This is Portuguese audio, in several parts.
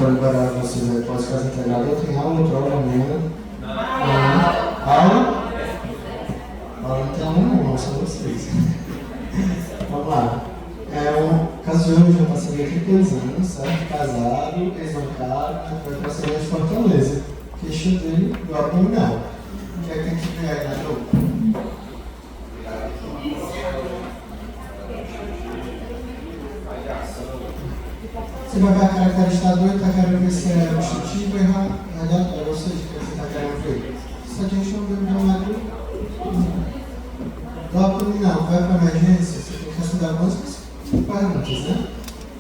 for liberar vocês aí, pode ficar integrado. Eu tenho aula, prova amanhã. Aula? Aula então não, são vocês. Vamos lá. O caso de hoje, eu passei 32 anos, certo? Casado, ex-bancário, vai para a cidade de Fortaleza. Queixo dele do abdominal. O que é que tem que pegar aí na dor? Você vai ver a característica do e está querendo ver se é obstrutivo ou radiatório, ou seja, que você está querendo ver. Se a gente não vê o lado do abdominal, vai para a emergência, você tem que responder algumas perguntas, né?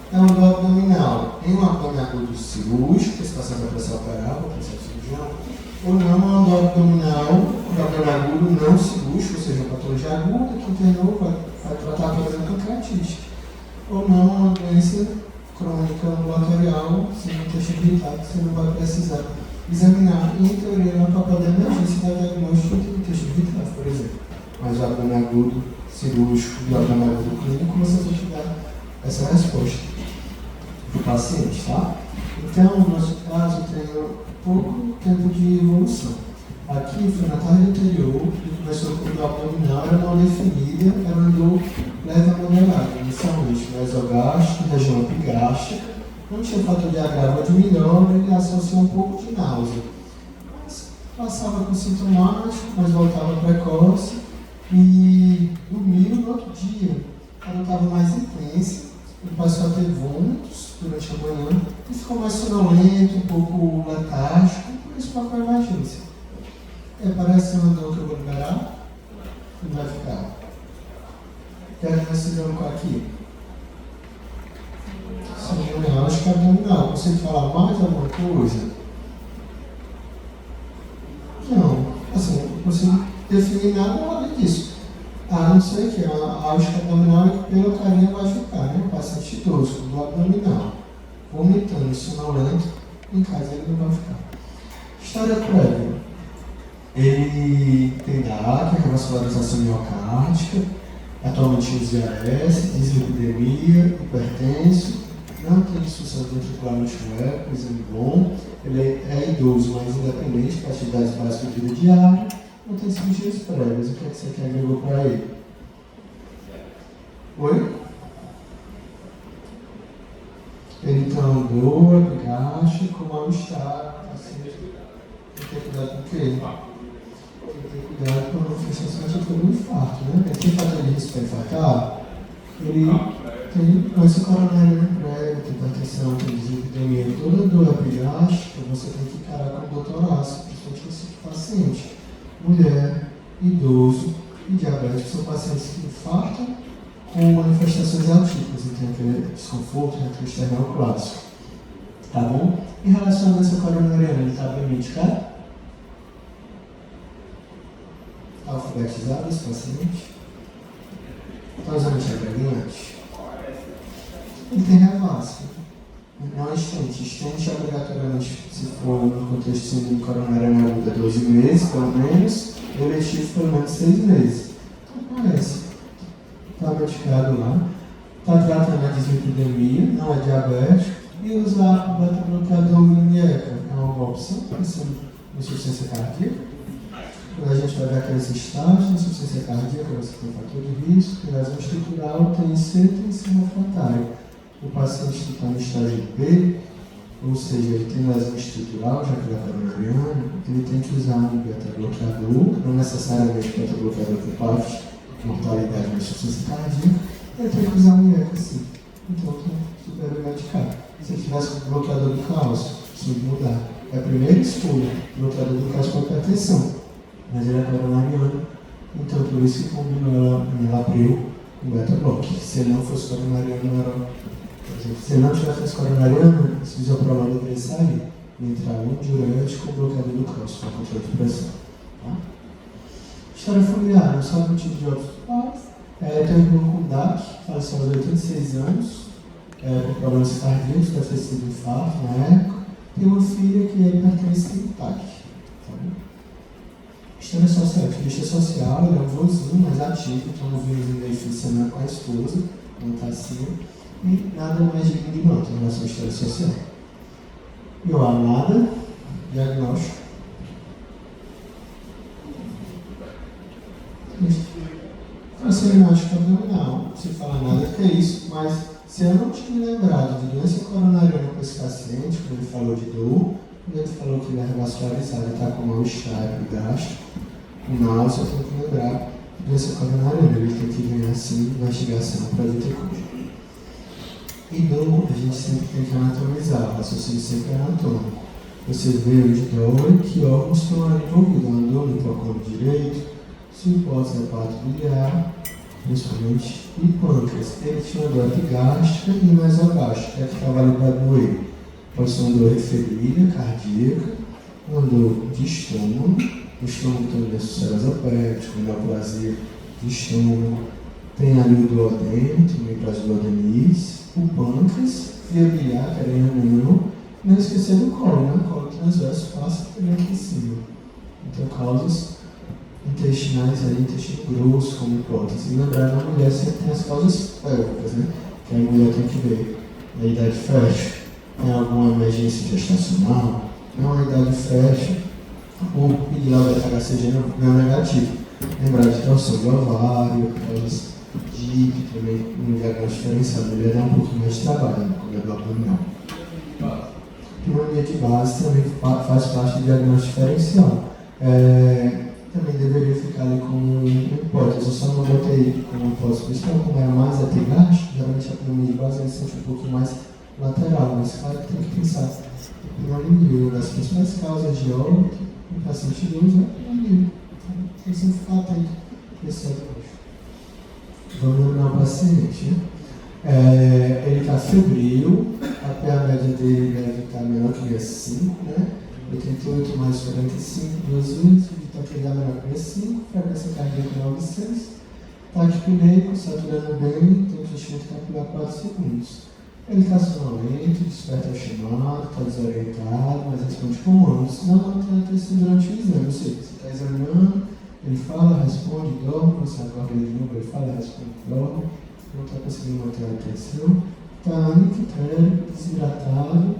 Então, do abdominal, em um abdômen agudo cirúrgico, que se passar para ser operável, para ser cirurgião, ou não, do abdominal, do abdômen agudo não cirúrgico, ou seja, patologia aguda, que internou vai tratar, por exemplo, pancreatite. Ou não, uma doença crônica ambulatorial, sem intestabilidade, você não vai precisar examinar, e em teoria, no papel da emergência da diagnóstico de intestabilidade, por exemplo. Mas o abdômen agudo cirúrgico e o abdômen agudo clínico, você tem que dar essa resposta para o paciente, tá? Então, no nosso caso, tem pouco tempo de evolução. Aqui foi na tarde anterior, que começou com o abdominal, era mal definida, era uma dor leve a moderada, inicialmente no esogástrico, região epigástrica, não tinha fator de agravo de melhora, ele associou um pouco de náusea. Mas passava com sintomático, mas voltava precoce e dormiu no outro dia. Ela estava mais intensa, ele passou a ter vômitos durante a manhã e ficou mais sonolento, um pouco letárgico, por isso foi para a emergência. Parece uma dor que eu vou liberar, não vai ficar. Quero que vocês vão com aqui. Sim, acho que é abdominal. Você falar mais alguma coisa? Não. Assim, não consigo definir nada além disso. Não sei que a álgica abdominal é que pela carinha vai ficar, né? O paciente idoso, do abdominal, vomitando, sonolento, em casa ele não vai ficar. História prévia. Ele tem DAC, que é vascularização miocárdica, atualmente usa AS, dislipidemia, hipertenso, não tem insuficiência ventricular múltipla, exame bom, ele é idoso, mas independente para atividades básicas de vida diária, não tem cirurgias prévias. O que é que você quer agregar para ele? Oi? Ele tem uma dor, epigástrico, mal-estar, assim, tem que ter cuidado com o quê? Tem que ter cuidado com a manifestação do infarto, né? Tem fator de risco para infartar, ele tem doença coronária prévia, tem hipertensão, tem dislipidemia, toda dor epigástica, você tem que encarar com o doutoraço, principalmente esse paciente. Mulher, idoso e diabético são pacientes que infartam com manifestações atípicas, então aquele desconforto retroexternal clássico. Tá bom? Em relação à doença coronariana, ele está bem medicado? Alfabetizado esse paciente? Está usando antiagregante? Ele tem revasco. Não é estente. Estente obrigatoriamente, se for no contexto síndrome coronariana aguda, 12 meses, pelo menos, eletivo pelo menos 6 meses. Então parece. Está medicado lá. Está tratando a dislipidemia, não é diabético, e usar o beta-bloqueador INIECA. É uma boa opção para insuficiência cardíaca. Quando a gente vai ver aqueles estágios, insuficiência cardíaca, você tem fator de risco, tem lesão estrutural, tem C, tem C refratário. O paciente que está no estágio B, ou seja, ele tem lesão estrutural, já que ele é coronariano, ele tem que usar um beta-bloqueador, não necessariamente beta-bloqueador por parte de mortalidade na insuficiência cardíaca, ele tem que usar um IECA sim. Então, está super bem medicado. Se ele tivesse um bloqueador do cálcio, isso não mudar. É a primeira escolha, bloqueador do cálcio com hipertensão. Mas ele é coronariano, então por isso que combinou ela abriu o beta-block. Se ele não fosse coronariano, era. Por exemplo, se ele não tivesse coronariano, esse isoprolol deveria sair e entrar um diurético com bloqueador do cálcio, com controle de pressão. Tá? História familiar, não sabe o motivo de óbito dos pais. Tem um irmão com DAC, faleceu aos 86 anos, com problemas cardíacos, deve ter sido infarto na época. Tem uma filha que é hipertensa e TAC. História social, ativista social, ele é um vozinho mais ativo, então um vínus meio fim de semana com a esposa, não está assim, e nada mais digno de nota em relação à história social. E o nada, diagnóstico. Facilidade abdominal. Se fala nada que é isso, mas se eu não tinha lembrado de doença coronariana com esse paciente, quando ele falou de dor, quando ele falou que ele é revascularizado e está com mal-estar gástrico, com náusea, eu tenho que lembrar de doença coronariana. Ele tem que ganhar assim investigação para ver ter coisa. E dor, a gente sempre tem que anatomizar, o raciocínio sempre é anatômico. Você vê onde dói, que órgãos estão ali envolvidos, a dor no hipocampo direito, se hipótese é parto biliar, principalmente, e pâncreas. Ele tinha uma dor epigástrica e mesogástrica, que estava ali para doer. Pode ser uma dor referida, cardíaca, uma dor de estômago, o estômago também é sucesso esopético, neoplasia de estômago, tem ali o duodeno, também para as duodenis, o pâncreas, via biliar, que era em reunião, não esquecer do colo, né? Colo transverso fácil também aqui em cima. Então, causas intestinais aí, intestino grosso como hipótese. E lembrar que a mulher sempre tem as causas pélvicas, né? Que a mulher tem que ver a idade fértil, tem alguma emergência gestacional, não a idade fértil, ou pedir a beta-HCG não negativo. Lembrar de torção do ovário, causas de IP também, um diagnóstico diferenciado. A mulher dá um pouquinho mais de trabalho, né? Como é do abdominal. Pneumonia de base também faz parte do diagnóstico diferencial. Também deveria ficar ali como hipótese. Eu só não botei como hipótese principal, como era mais epigástrico, geralmente a pneumonia de base é sempre um pouco mais lateral, mas claro que tem que pensar em pneumonia. Uma das principais causas de óbito em paciente idoso é a pneumonia. Então, tem que sempre ficar atento a esse diagnóstico. Vamos lembrar o paciente, né? Ele está febril, a PA média dele deve estar menor que 65, né? 88 mais 45, 2 vezes, o ditaquilidade menor que 65, frequência cardíaca 9,6, taquipileico, saturando bem, tem crescimento capilar 4 segundos. Ele está sonolento, desperta ao chamado, está desorientado, mas responde comandos. Não tem atenção durante o exame, ou seja, você está examinando, ele fala, responde, dorme, você acorda ele de novo, ele fala, responde, dorme. Não está conseguindo manter a atenção, está anfitérico, desidratado,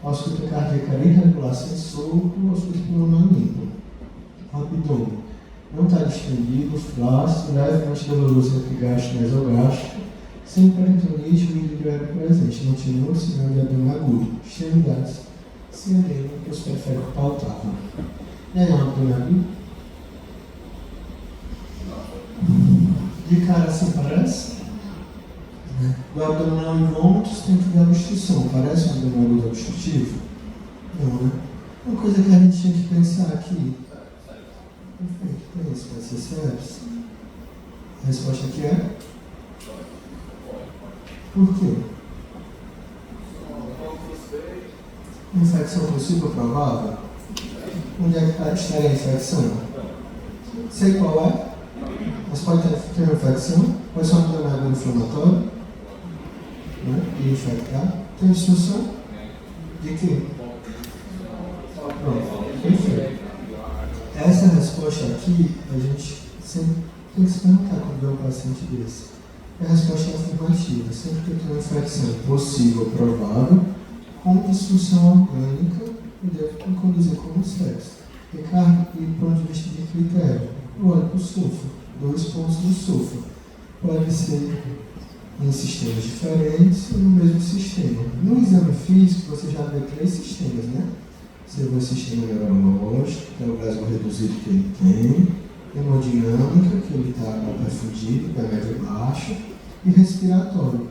ausculta cardíaca irregular sem sopro, ausculta pulmonar limpo. Abdômen não está distendido, flácido, levemente doloroso epigástrico e mesogástrico, sem peritonite, o hidro presente, não tinha outro sinal de abdômen agudo, extremidades, sem edema, que os periféricos pautável. E aí, um abdômen agudo? De cara assim parece? Do abdominal em vômitos tem que ver a obstrução. Parece um abdominal agudo obstrutivo? Não, né? Uma coisa que a gente tinha que pensar aqui. Perfeito, é isso, pode ser sepsis. A resposta aqui é? Por quê? Infecção possível provável? Onde é que estaria a infecção? Sei qual é, mas pode ter uma infecção, pode ser um abdominal agudo inflamatório. Né? E infectar. Tem instrução de quê? Pronto, perfeito. Essa resposta aqui, a gente sempre tem que se perguntar quando vê um paciente desse. A resposta é afirmativa. Sempre que tem uma infecção possível, provável, com disfunção orgânica, e deve conduzir como sexo. Ricardo, e do ponto de vista de critério, olha para o sulfo, 2 pontos do sulfo. Pode ser em sistemas diferentes ou no mesmo sistema. No exame físico, você já vê 3 sistemas, né? Você vê o sistema neurológico, que é o glasma reduzido que ele tem, hemodinâmica, que ele está perfundido, pé médio baixo, e respiratório.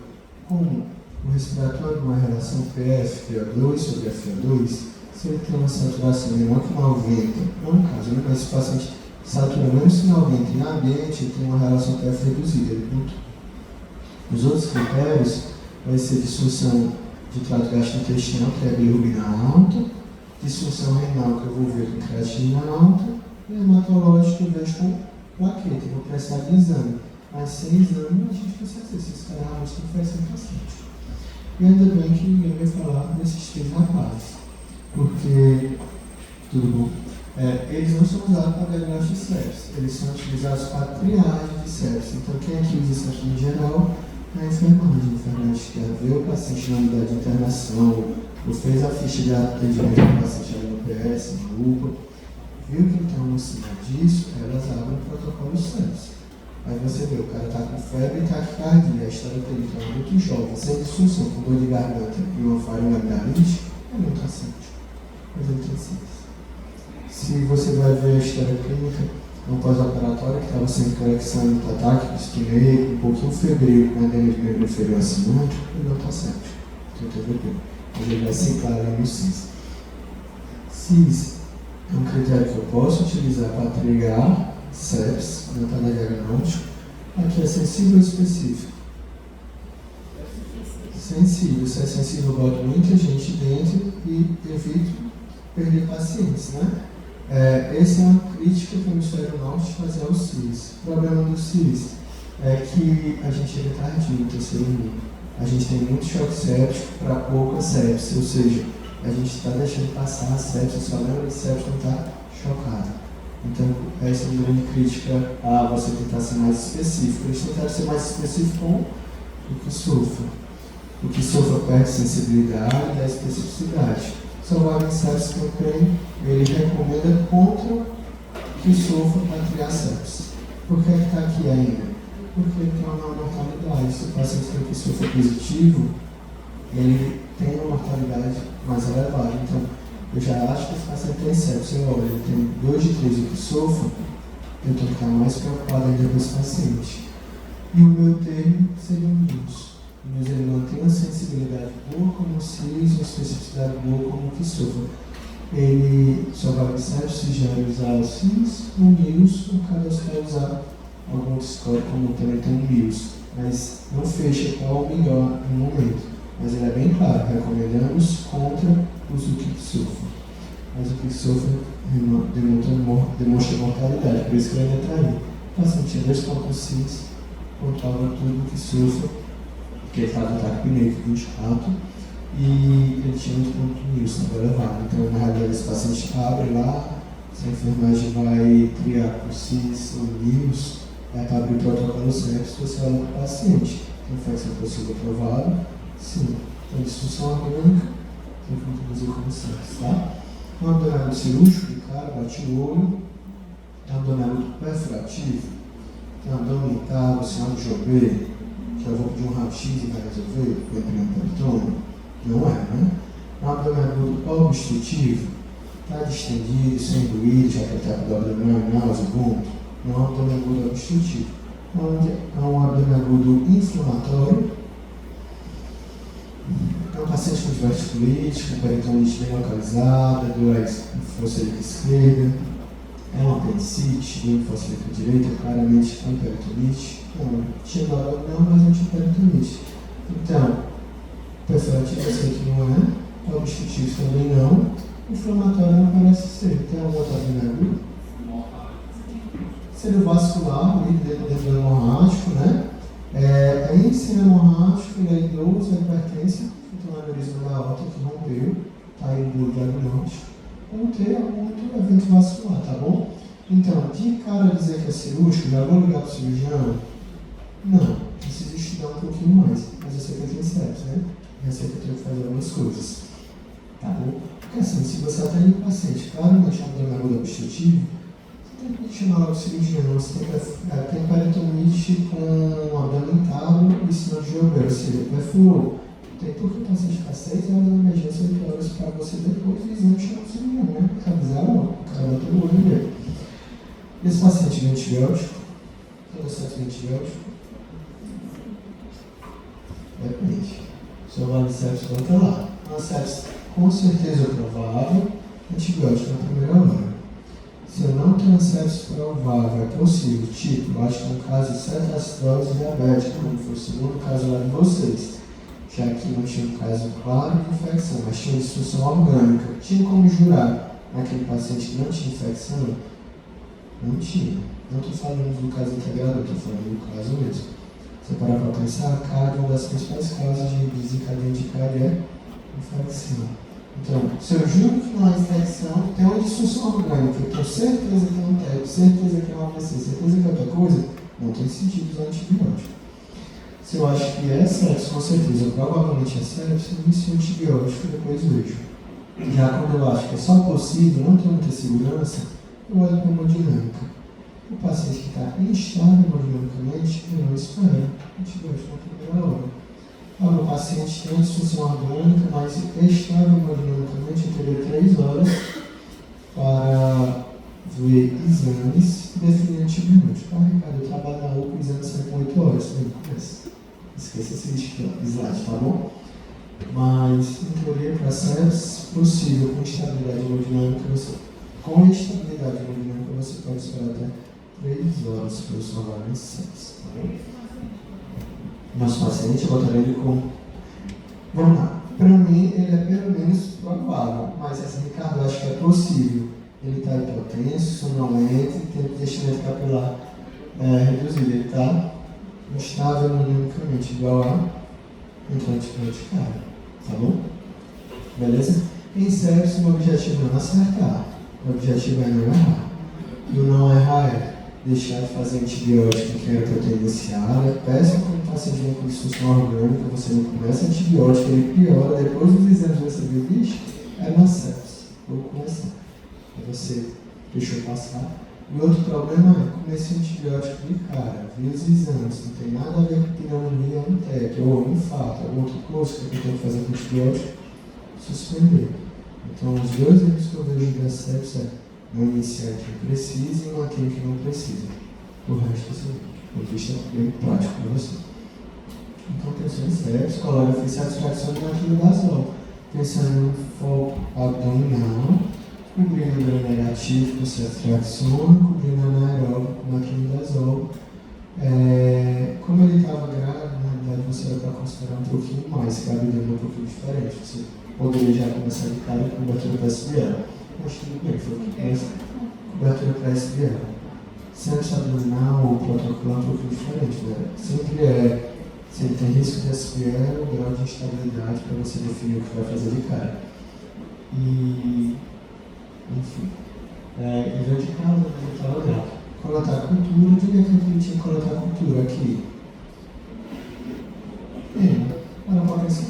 Como o respiratório, uma relação PF-PO2 sobre FO2, se ele tem uma saturação menor que 90, não é um caso, né? Mas se o paciente satura menos que 90 em ambiente, ele tem uma relação PF reduzida, ele pontua. Os outros critérios vai ser disfunção de trato gastrointestinal, que é a bilirrubina alta, disfunção renal, que eu vou ver com creatinina alta, e hematológico, que eu vejo com plaqueta, eu vou prestar de exame. Mas sem exame, a gente precisa saber se esse cara realmente tem infecção no paciente. E ainda bem que ninguém vai falar desses 3 rapazes, porque, tudo bom, eles não são usados para diagnóstico de sepsis, eles são utilizados para triagem de sepsis. Então, quem aqui usa isso aqui em geral? A enfermagem quer ver o paciente na unidade de internação, ou fez a ficha de atendimento do paciente ali no PS, na UPA, viu que então, acima disso, elas abrem o protocolo SEPS. Aí você vê, o cara está com febre e taquicardia, a história dele está muito jovem, sem disfunção, com dor de garganta e uma faringoamidalite, ele não está séptico, mas ele tem síntese. Se você vai ver a história clínica, no pós-operatório, que estava sem conexão no ataque, espineiro, um pouquinho febril, com edema de membro inferior assimétrico, ele não está séptico, tem TVP. Mas ele vai ciclar ali no CIS. CIS é um critério que eu posso utilizar para trigar SEPS, quando está na diagnóstico. Aqui é sensível ou específico? Sensível. Se é sensível, eu boto muita gente dentro e evito perder pacientes, né? Essa é uma crítica que o Hemisfério Norte faz ao CIS. O problema do CIS é que a gente é tardio no terceiro mundo. A gente tem muito choque séptico para pouca sepse, ou seja, a gente está deixando passar a sepse, só lembra de sepse não está chocado. Então, essa é uma grande crítica a você tentar ser mais específico. Eles tentaram ser mais específico com o que sofra. O que sofra perde sensibilidade da especificidade. Surviving Sepsis Campaign, ele recomenda contra que sofra para criar sepsis. Por que está aqui ainda? Porque ele tem uma mortalidade. Se o paciente tem que sofra positivo, ele tem uma mortalidade mais elevada. Então, eu já acho que esse paciente tem sepsis. Olha, ele tem 2 de 3 que sofra, eu tenho que estar mais preocupado ainda com esse paciente. E o meu termo seria um MIUS. Mas ele mantém uma sensibilidade boa como o CIS, uma especificidade boa como o que sofra. Ele só vai ser sugere usar o CIS, o MIUS, o cadastro vai usar algum score como também tem o MIUS. Mas não fecha qual o melhor no momento. Mas ele é bem claro, recomendamos contra o uso do que sofra. Mas o que sofra demonstra mortalidade, por isso que ele ainda está aí. O paciente tinha 2 pontos CIS, contava tudo que sofra, porque ele estava no ataque pneumo 24 e ele tinha muito ponto MIUS, estava elevado. Então, na realidade, esse paciente abre lá, se a enfermagem vai criar com o CIS ou MIUS, vai para abrir o protocolo SEPS, você olha para o paciente. Tem infecção possível aprovada? Sim. Tem disfunção orgânica? Tem que introduzir como SEPS, tá? Um abdominal cirúrgico, de cara, bate o olho. Abdominal perfurativo. Tem abdômen irritável, sinal de Jobert. Já vou pedir um raio-x e vai resolver, foi um peritônio? Não é, né? Um abdômen agudo obstrutivo, está distendido, sem ruído, já que está com o abdômen náusea, vômito. Não é um abdômen agudo obstrutivo. É um abdômen agudo inflamatório. É um paciente com diverticulite, com peritonite bem localizada, dois fosfílica esquerda. É uma apendicite, linfocílica direita, claramente com peritonite. Não, tinha dor não, mas não tinha peritonite. Então, perfurativo eu sei que não é, obstrutivo também não, inflamatório não parece ser. Tem algum outro agudo? Cerebrovascular, dentro do hemorrágico, né? Índice hemorrágico, ele é idoso, hipertensa, então o aneurisma da aorta que rompeu, está aí no diagnóstico. Ou ter algum outro evento vascular, tá bom? Então, de cara dizer que é cirúrgico, já vou ligar para o cirurgião? Não, preciso estudar um pouquinho mais, mas eu sei que eu tenho sepsis, né? Eu sei que eu tenho que fazer algumas coisas, tá bom? Porque assim, se você atende o paciente claramente abdômen agudo obstrutivo, você tem que chamar logo o cirurgião, você tem peritonite com abdômen intável e sinal de Jobert, ou seja, perfurou. Tem por que o paciente ficar 6 horas na emergência, 8 horas para você depois do exame chamar o cirurgião, né? Para avisar logo, o cara bateu o olho dele. Esse paciente de antibiótico, todo certo de antibiótico, depende. Só vale sepsis volta lá. Uma sepsis com certeza provável, antibiótico na primeira hora. Se eu não tenho sepsis provável, é possível, tipo, eu acho que é um caso de cetoacidose diabética, como foi o segundo caso lá de vocês. Já que não tinha um caso claro de infecção, mas tinha disfunção orgânica. Tinha como jurar naquele paciente que não tinha infecção? Não tinha. Não estou falando do caso integrado, estou falando do caso mesmo. Você parar para pensar, a cardio, uma das principais causas de desencadeamento de cardio é infecção. Então, se eu juro que não é infecção, tem uma disfunção orgânica, eu tenho certeza que é um TEP, certeza que é um AVC, certeza que é outra coisa, não tem sentido usar antibiótico. Se eu acho que é sepsis, com certeza, provavelmente é sepsis, inicio antibiótico e depois vejo. Já quando eu acho que é só possível, não tenho muita segurança, eu olho para a hemodinâmica. O paciente que está instável hemodinamicamente, eu não espero antibiótico na primeira hora. O paciente tem disfunção orgânica, mas estável hemodinamicamente, eu teria 3 horas para ver exames e definir antibiótico. Ricardo, eu trabalho na UPA, o exame sai com 8 horas. Esqueça esse slide, tá bom? Mas, em teoria, para sepsis possível, com estabilidade hemodinâmica, com estabilidade hemodinâmica, você pode esperar até 3 horas para o seu avaliar sepsis, tá bom? Nosso paciente, eu botaria ele com... Vamos lá. Para mim, ele é pelo menos provável, mas essa, Ricardo, eu acho que é possível. Ele está hipotenso, sonolento, tem destimento capilar reduzido. Ele está instável hemodinamicamente, igual a antibiótico, tá bom? Beleza? Em sepsis, o objetivo não é acertar, o objetivo é não errar. E o não errar é deixar de fazer antibiótico que era para eu ter iniciado. É péssimo quando o paciente vem com disfunção orgânica, você não começa antibiótico, ele piora, depois dos exames você vê, vixe, é uma sepsis, vou começar. Aí você deixou passar. E outro problema é comecei antibiótico de cara, vi os exames, não tem nada a ver com pneumonia ou um TEC, ou um infarto, ou outra coisa que eu tenho que fazer com antibiótico, suspender. Então, os 2 erros que eu vejo da sepsis é não iniciar quem precisa e manter quem não precisa. O resto, assim, eu deixo bem prático para você. Então, pensando em sepsis, colega, fiz satisfação de metronidazol. Pensando no foco abdominal, cobrindo o grau negativo com ceftriaxona, cobrindo anaeróbico com metronidazol. Como ele estava grávido, na realidade você vai para considerar um pouquinho mais, gravidez um pouquinho diferente. Você poderia já começar de cara com cobertura pré-sibiriana. Mas tudo bem, foi o que pensa. Cobertura pré-sibiriana. Sepsis abdominal ou protocolo é um pouquinho diferente, né? Sempre se ele tem risco de SPL, o grau de instabilidade para você definir o que vai fazer de cara. E, enfim, nível de casa, ele estava grave. Coletar cultura, diria que ele tinha que coletar cultura aqui. Ela pode pensar,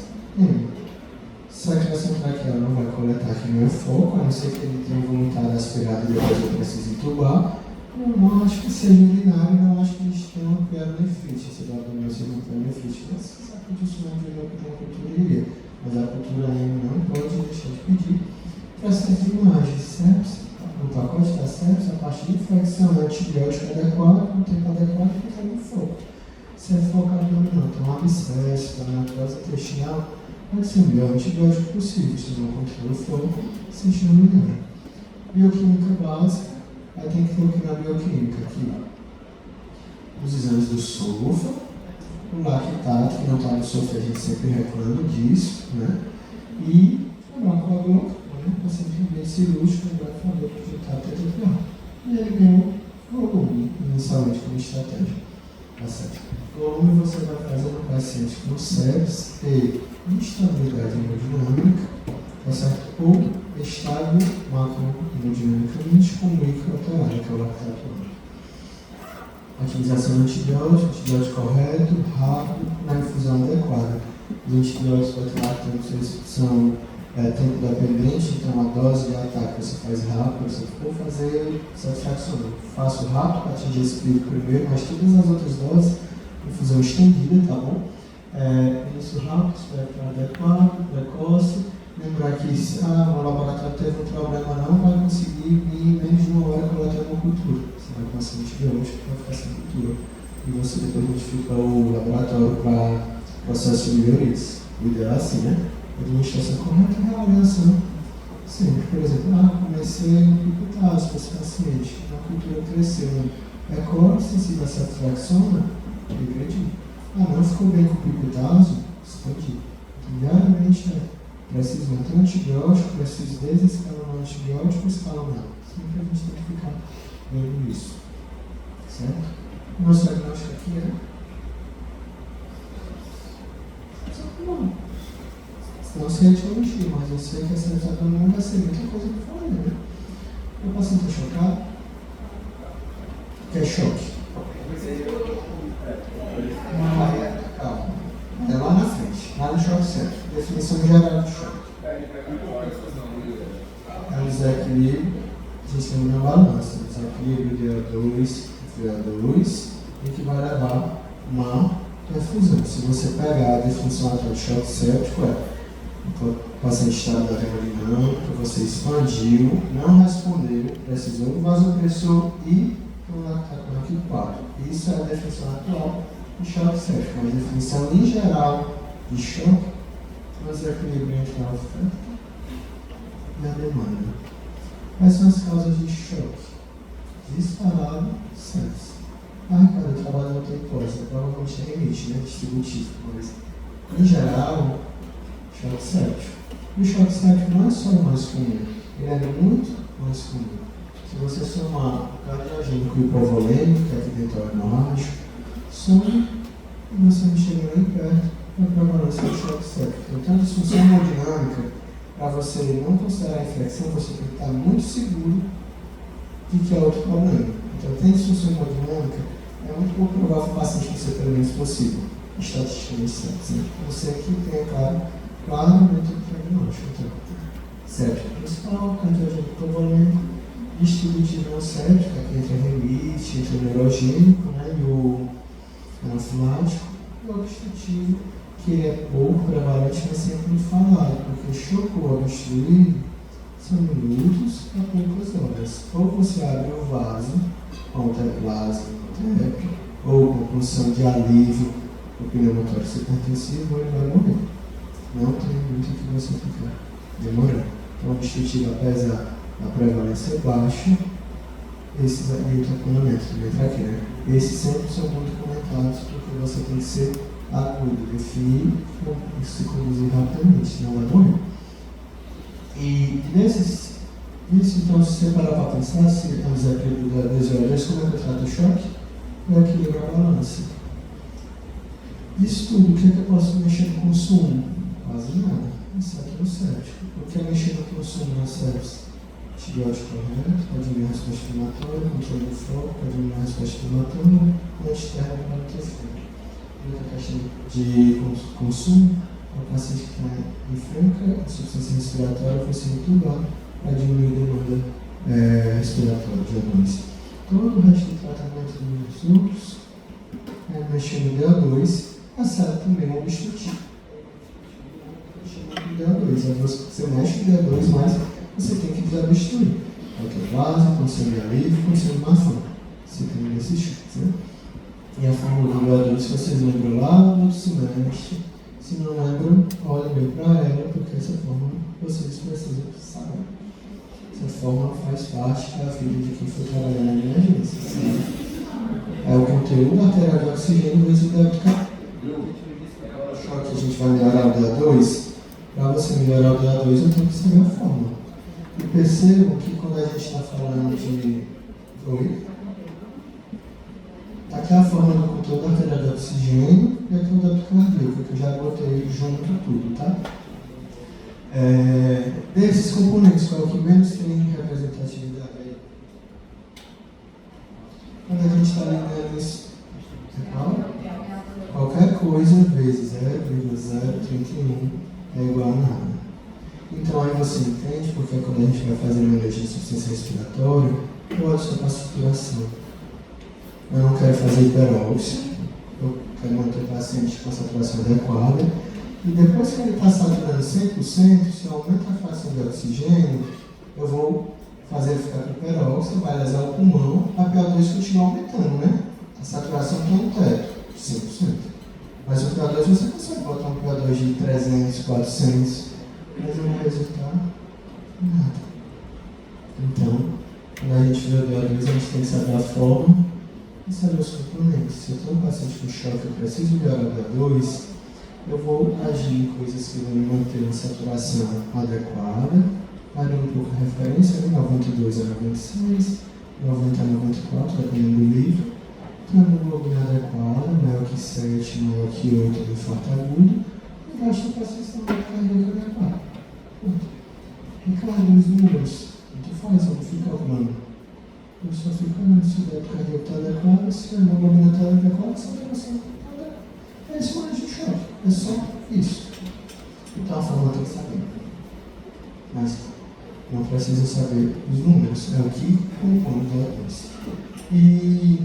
saturação traqueal não vai coletar aqui no meu foco, a não ser que ele tenha vomitado aspirado e depois eu preciso entubar. Eu não acho que seja urinário, não acho que eles tenham pielonefrite, esse dado do meu segundo pielonefrite. Mas se sabe que isso não é uma cultura iria. Mas a cultura ainda não pode deixar de pedir. Processo de imagem, sepsis, no pacote da sepsis, a partir de infecção, antibiótico adequado, com o tempo adequado e com o foco. Se é foco abdominal, então abscesso, necrose intestinal, pode ser o melhor antibiótico possível, se não controla o foco, se não melhora. Bioquímica básica. Aí tem que ter o que na bioquímica aqui. Os exames do sulfa, o lactato, que não está no sulfa, a gente sempre reclama disso, né? E o broncoagulocano, né? Paciente bem cirúrgico, vai fazer o resultado tetrapial. E ele ganhou volume, inicialmente, como estratégia. Tá certo? Volume você vai fazer no paciente com sepsis e instabilidade hemodinâmica, tá certo? Ou estável macrohemodinamicamente com microalterado, que é o lactato. Utilização do antibiótico correto, rápido, na infusão adequada. Os antibióticos lactatos são tempo dependente, então a dose de ataque você faz rápido, você for fazer satisfação. Faço rápido para atingir esse pico primeiro, mas todas as outras doses, infusão estendida, tá bom? Isso rápido, espectro adequado, precoce. Lembrar que se o laboratório teve um problema, não vai conseguir em menos de 1 hora coletar uma cultura. Você vai conseguir antibiótico para ficar sem cultura. E você depois notifica o laboratório para processo de melhorias. O ideal é assim, né? Administração correta e reavaliação. Sempre, por exemplo, comecei no picotase para esse paciente, a cultura cresceu. Qual sensível a satisfação? Regrediu. Não ficou bem com o picotase? Expandi. Diariamente preciso manter antibiótico, preciso desescalonar antibiótico e escalonar. Sempre a gente tem que ficar vendo isso. Certo? O nosso diagnóstico aqui é. Só que não. Não sei a etiologia, mas eu sei que essa etapa não vai ser muita coisa que eu falei, né? O paciente está chocado? Que é choque. Calma. É um desequilíbrio, a gente tem uma balança. O desequilíbrio de O2 e VO2 e que vai levar uma perfusão. Se você pegar a definição atual de choque séptico, o paciente está na termodinâmica, você expandiu, não respondeu, precisou do vasopressor e do lactato 4. Isso é a definição atual de choque séptico. Mas a definição em geral de choque é o desequilíbrio entre a oferta e a demanda. Quais são as causas de choque? Disparado, sepsis. Ricardo, eu trabalho no glicose, provavelmente é rinite, distributivo, mas em geral, choque séptico. E o choque séptico não é só o mais comum, ele é muito mais comum. Se você somar o cardiogênico e o hipovolêmico, que é aqui dentro do hemorrágico, soma e você não chega nem perto da prevalência do choque séptico. Então, a disfunção hemodinâmica, para você não considerar a infecção, você tem que estar muito seguro de que é outro problema. Então, tem disfunção hemodinâmica, é muito pouco provável que o paciente ser pelo menos possível, estatisticamente certo. Você aqui tem, claramente o diagnóstico. Então, séptico principal, cardiogênico hipovolêmico, distributivo não séptico, aqui entre a rinite, entre o neurogênico, e o anafilático, e o obstrutivo, que ele é pouco prevalente, mas sempre muito falado, porque chocou obstruído são minutos a poucas horas. Ou você abre o vaso, com o teplasma, ou com função de alívio, o pneumotórax hipertensivo, ele vai morrer. Não tem muito que você ficar demorando. Então, o obstrutivo, apesar da prevalência baixa, esses aí o taponamento também está aqui, Esses sempre são muito comentados, porque você tem que ser agudo, definir e se conduzir rapidamente, senão vai morrer. E isso, então, se você parar para pensar, se é um desequilíbrio da DZO2, como é que eu trato o choque? Eu equilibro a balança. Isso tudo, o que é que eu posso mexer no consumo? Quase nada, exceto no séptico. O que é mexer no consumo na sepsis? Antibiótico correto, pode diminuir a resposta inflamatória, controle do foco, pode diminuir a resposta inflamatória, antitermo para o terceiro. Outra questão de consumo, o paciente que está em franca insuficiência respiratória foi ser entubado para diminuir a demanda respiratória de O2. Todo o resto do tratamento dos núcleos mexer no DO2, passar também um obstrutivo. DO2, você mexe no DO2, mas você tem que desobstruir. Autobase, condição de alívio, condição de má fama. Você tem esses chutes, E a fórmula do DO2, se vocês lembram lá no outro semestre, se não lembram, olhem bem para ela, porque essa fórmula vocês precisam saber. Essa fórmula faz parte da vida de quem for trabalhar na emergência. É o conteúdo arterial de oxigênio vezes o débito cardíaco. Choque, a gente vai melhorar o DO2. Para você melhorar o DO2, eu tenho que saber a fórmula. E percebam que quando a gente está falando de. Aqui é a fórmula do conteúdo arterial de oxigênio e aqui o débito cardíaco, que eu já botei junto tudo, tá? Desses componentes, qual é o que menos tem representatividade aí? Quando a gente está ligando isso, qualquer coisa vezes 0,031 é igual a nada. Então aí você entende porque quando a gente vai fazer manejo de insuficiência respiratória, pode ser para saturação. Eu não quero fazer hiperóxia, eu quero manter o paciente com saturação adequada. E depois que ele está saturando 100%, se aumenta a fração de oxigênio, eu vou fazer ele ficar com hiperóxia, vai lesar o pulmão, a PO2 continua aumentando, A saturação tem um teto, 100%. Mas o PO2 você consegue botar um PO2 de 300, 400, mas não vai resultar nada. Então, quando a gente vê o DO2, a gente tem que saber a forma e saber os componentes. Se eu tenho um paciente com choque, eu preciso melhorar o DO2, eu vou agir em coisas que vão manter uma saturação adequada, variando um pouco a referência, 92 a 96, 90 a 94, dependendo do livro. Hemoglobina adequada, maior que 7, maior que 8 do infarto agudo, e baixa paciência cardíaca adequada. Ricardo, os números, tu faz, eu não fico arrumando. Eu só fico olhando se o débito cardíaco está adequado, se a hemoglobina está adequada, se a saturação está adequada. É isso mais de choque, é só isso. Então a forma tem que saber. Não precisa saber os números, é o que compõe os botões. E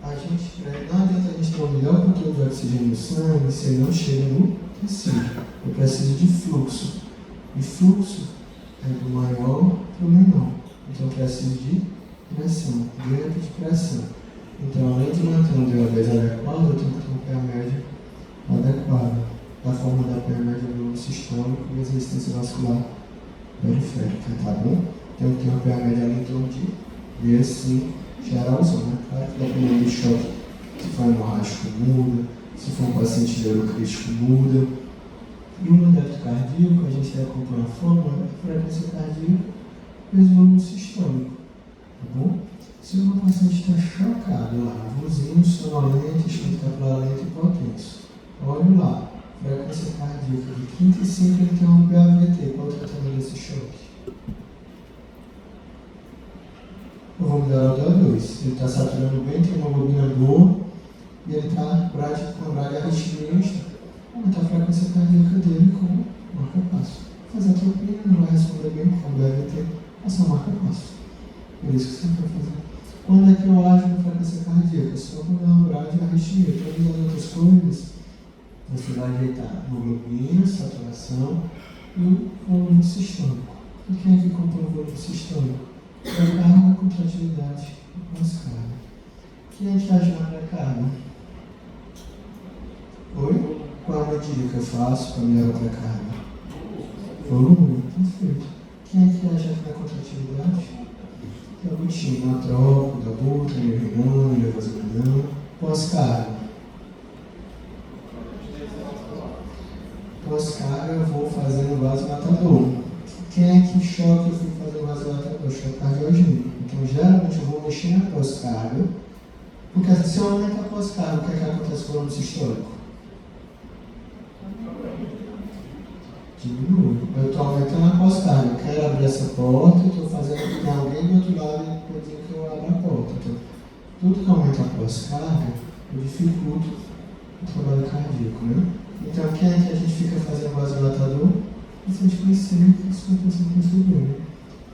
não adianta a gente ter o melhor controle de oxigênio no sangue se ele não chega no tecido. Eu preciso de fluxo. E fluxo é do maior para o menor. Então eu preciso de pressão, grande de pressão. Então, além de manter um DO2 adequado, eu tenho que ter um pH médio adequado, da forma da pH média do sistômico e a resistência vascular periférica, tá bom? Então, tem uma pH média ali em torno de assim, geralzão, né? Claro que dependendo do choque, se for hemorrágico muda, se for um paciente neurocrítico muda. E o débito cardíaco, a gente acompanha a fórmula, a frequência cardíaca e os volumes sistômicos, tá bom? Se uma paciente está chocada lá, vozinho, sonolento, estímulo capilar lento e hipotenso, olha lá, frequência cardíaca de 35, ele tem um PAVT, qual é o tratamento desse choque? Eu vou mudar o DO2, ele está saturando bem, tem uma hemoglobina boa, e ele está com bradiarritmia, aumentar a frequência cardíaca dele com marca-passo. Fazer a tropina, não vai responder bem com o BVT, passar marca-passo. Por isso que você vai fazer. Quando é que eu ajo na frequência cardíaca? Só quando é uma bradiarritmia. Todas as outras coisas, você vai ajeitar hemoglobina, saturação e o volume sistômico. E quem é que compõe o volume sistômico? Pré-carga, contratilidade e pós-carga. Quem é que age na pré-carga? Oi? Qual é a medida que eu faço para melhorar a pré-carga? Volume? Perfeito. Quem é que age na contratilidade? É o time, atrópico, da buta, neurinano, levosgranano. Pós-carga. Pós-carga eu vou fazendo vasodilatador. Quem é que choca eu fico fazendo vasodilatador? Choque cardiogênico. Então, geralmente eu vou mexer na pós-carga, porque se eu aumentar a pós-carga, o que é que acontece com o volume sistólico? Diminui. Eu estou aumentando a pós-carga. Eu quero abrir essa porta, eu estou fazendo que tem alguém do outro lado pedindo que eu abra a porta. Então, tudo que aumenta a pós-carga, eu dificulto o trabalho cardíaco, né? Então, quem é que a gente fica fazendo vasodilatador? O paciente conhecido, que isso acontece com o né?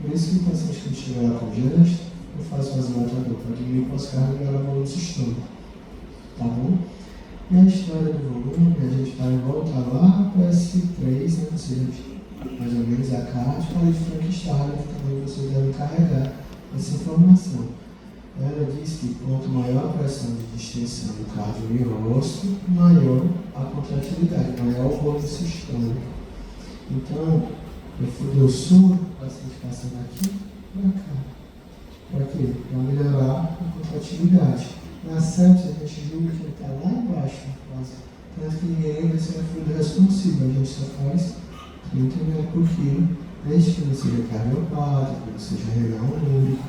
Por isso que o paciente que chega lá com gesto, eu faço vasodilatador, para diminuir a pós-carga e melhorar o volume sistômico. Tá bom? E a história do volume, a gente vai voltar lá para o S3, né? Ou seja, mais ou menos a carta, falei de Frankenstein, que também vocês devem carregar essa informação. Ela diz que quanto maior a pressão de distensão do cardiomioócito, maior a contratilidade, maior o volume sistômico. Então, eu fui do sul, o paciente passando aqui para cá. Para quê? Para melhorar a contratilidade. Na sepsia, a gente julga que ele está lá embaixo na fase. Tanto que ninguém lembra se é fluido responsivo. A gente só faz 30 ml por quilo, desde que não seja cardiopata, que não seja renal único.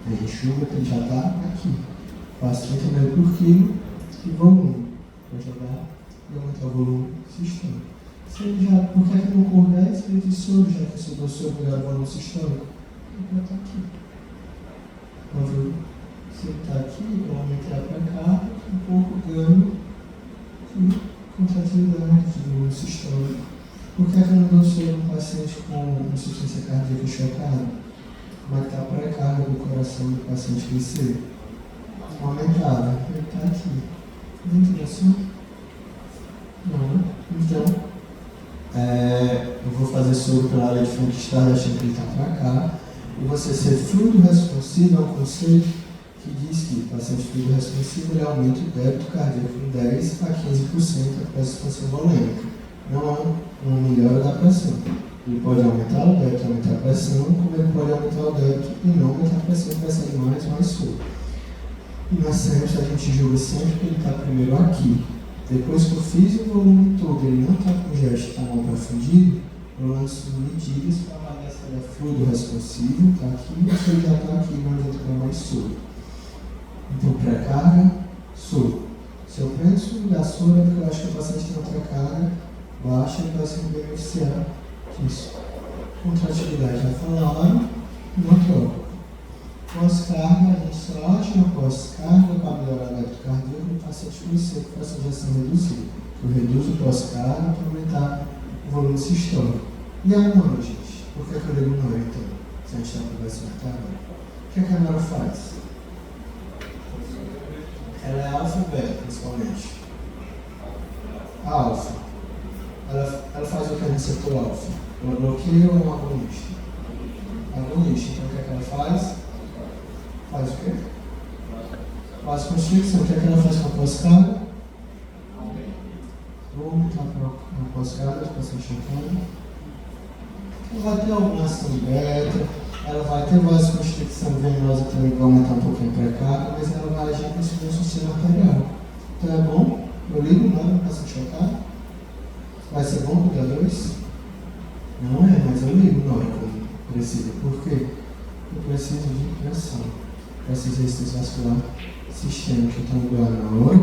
A gente julga que ele já está aqui. Faz 30 ml por quilo e volume. Para jogar e aumentar o volume sistômico. Se ele já, por que não corre 10 litros de soro, já que se eu dou soro melhor o volume sistômico? Ele vai estar aqui. Então, se ele está aqui, eu aumentei a pré-carga, um pouco ganho de contratilidade do volume sistômico. Por que eu não dou soro no paciente com insuficiência cardíaca chocada? Como é que está a pré-carga do coração do paciente crescer? Aumentada. Ele está aqui. Ventilação? Não. Então, eu vou fazer soro pela área de Frankenstein, achando que ele está para cá. E você ser fluido responsivo é um conceito que diz que o paciente fluido responsivo ele aumenta o débito cardíaco em 10 a 15% após a expansão volêmica. Não é uma melhora da pressão. Ele pode aumentar o débito, aumentar a pressão, como ele pode aumentar o débito e não aumentar a pressão, vai sair mais soro. E na sepsia a gente julga sempre que ele está primeiro aqui. Depois que eu fiz o volume todo, ele não está com gesto, está mal profundido, eu lanço medidas para avaliar se ele é fluido responsivo, está aqui, ou se ele já está aqui, mas entra mais soro. Então, pré-carga, soro. Se eu penso em dar soro, é porque eu acho que o paciente tem uma pré-carga baixa e vai se beneficiar disso. Contratilidade, já falaram, não troca. Pós-carga, a gente só age na pós-carga para melhorar o débito cardíaco e o paciente conhecer que faça injeção reduzida. Eu reduzo o pós-carga para aumentar o volume sistômico. E a mão, gente? Por que eu ligo Nora, então? Se a gente está conversando até agora. O que a Nora faz? Ela é alfa ou beta, principalmente? A alfa. Ela faz o que é receptor alfa? Ela bloqueia ou é um agonista? Agonista. Então o que ela faz? Faz o quê? Faz constricção. O que ela faz com a pós-carga? Vou montar para a pós-carga, para ser chocada. Ela vai ter alguma ação beta, ela vai ter vasoconstricção venosa também, vai aumentar um pouquinho a pré-carga, mas ela vai agir como se fosse um sistema arterial. Então é bom, eu ligo nada para ser chocado. Vai ser bom para o D2? Não é, mas eu ligo na hora que eu preciso. Por quê? Eu preciso de pressão. Preciso de resistência vascular sistêmica. Então eu dou na hora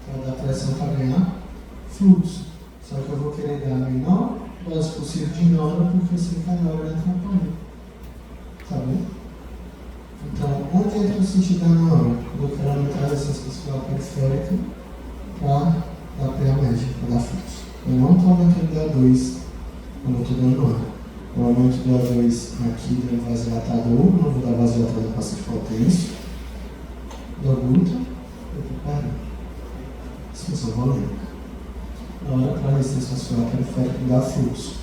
para dar pressão para ganhar fluxo. Só que eu vou querer dar a menor dose possível de nora, porque eu sei que a nora entra na pânico. Tá bom? Então, onde entra o sentido da nora? Eu quero aumentar a resistência vascular periférica para dar PA média, para dar fluxo. Eu não estou aumentando DA2 quando eu estou dando nora. Eu aumento DA2 aqui dando vasodilatador, não vou dar vasodilatador no paciente hipotenso. Dou gluta, eu preparo. Expansão volêmica. Na hora para a resistência vascular periférica dar fluxo.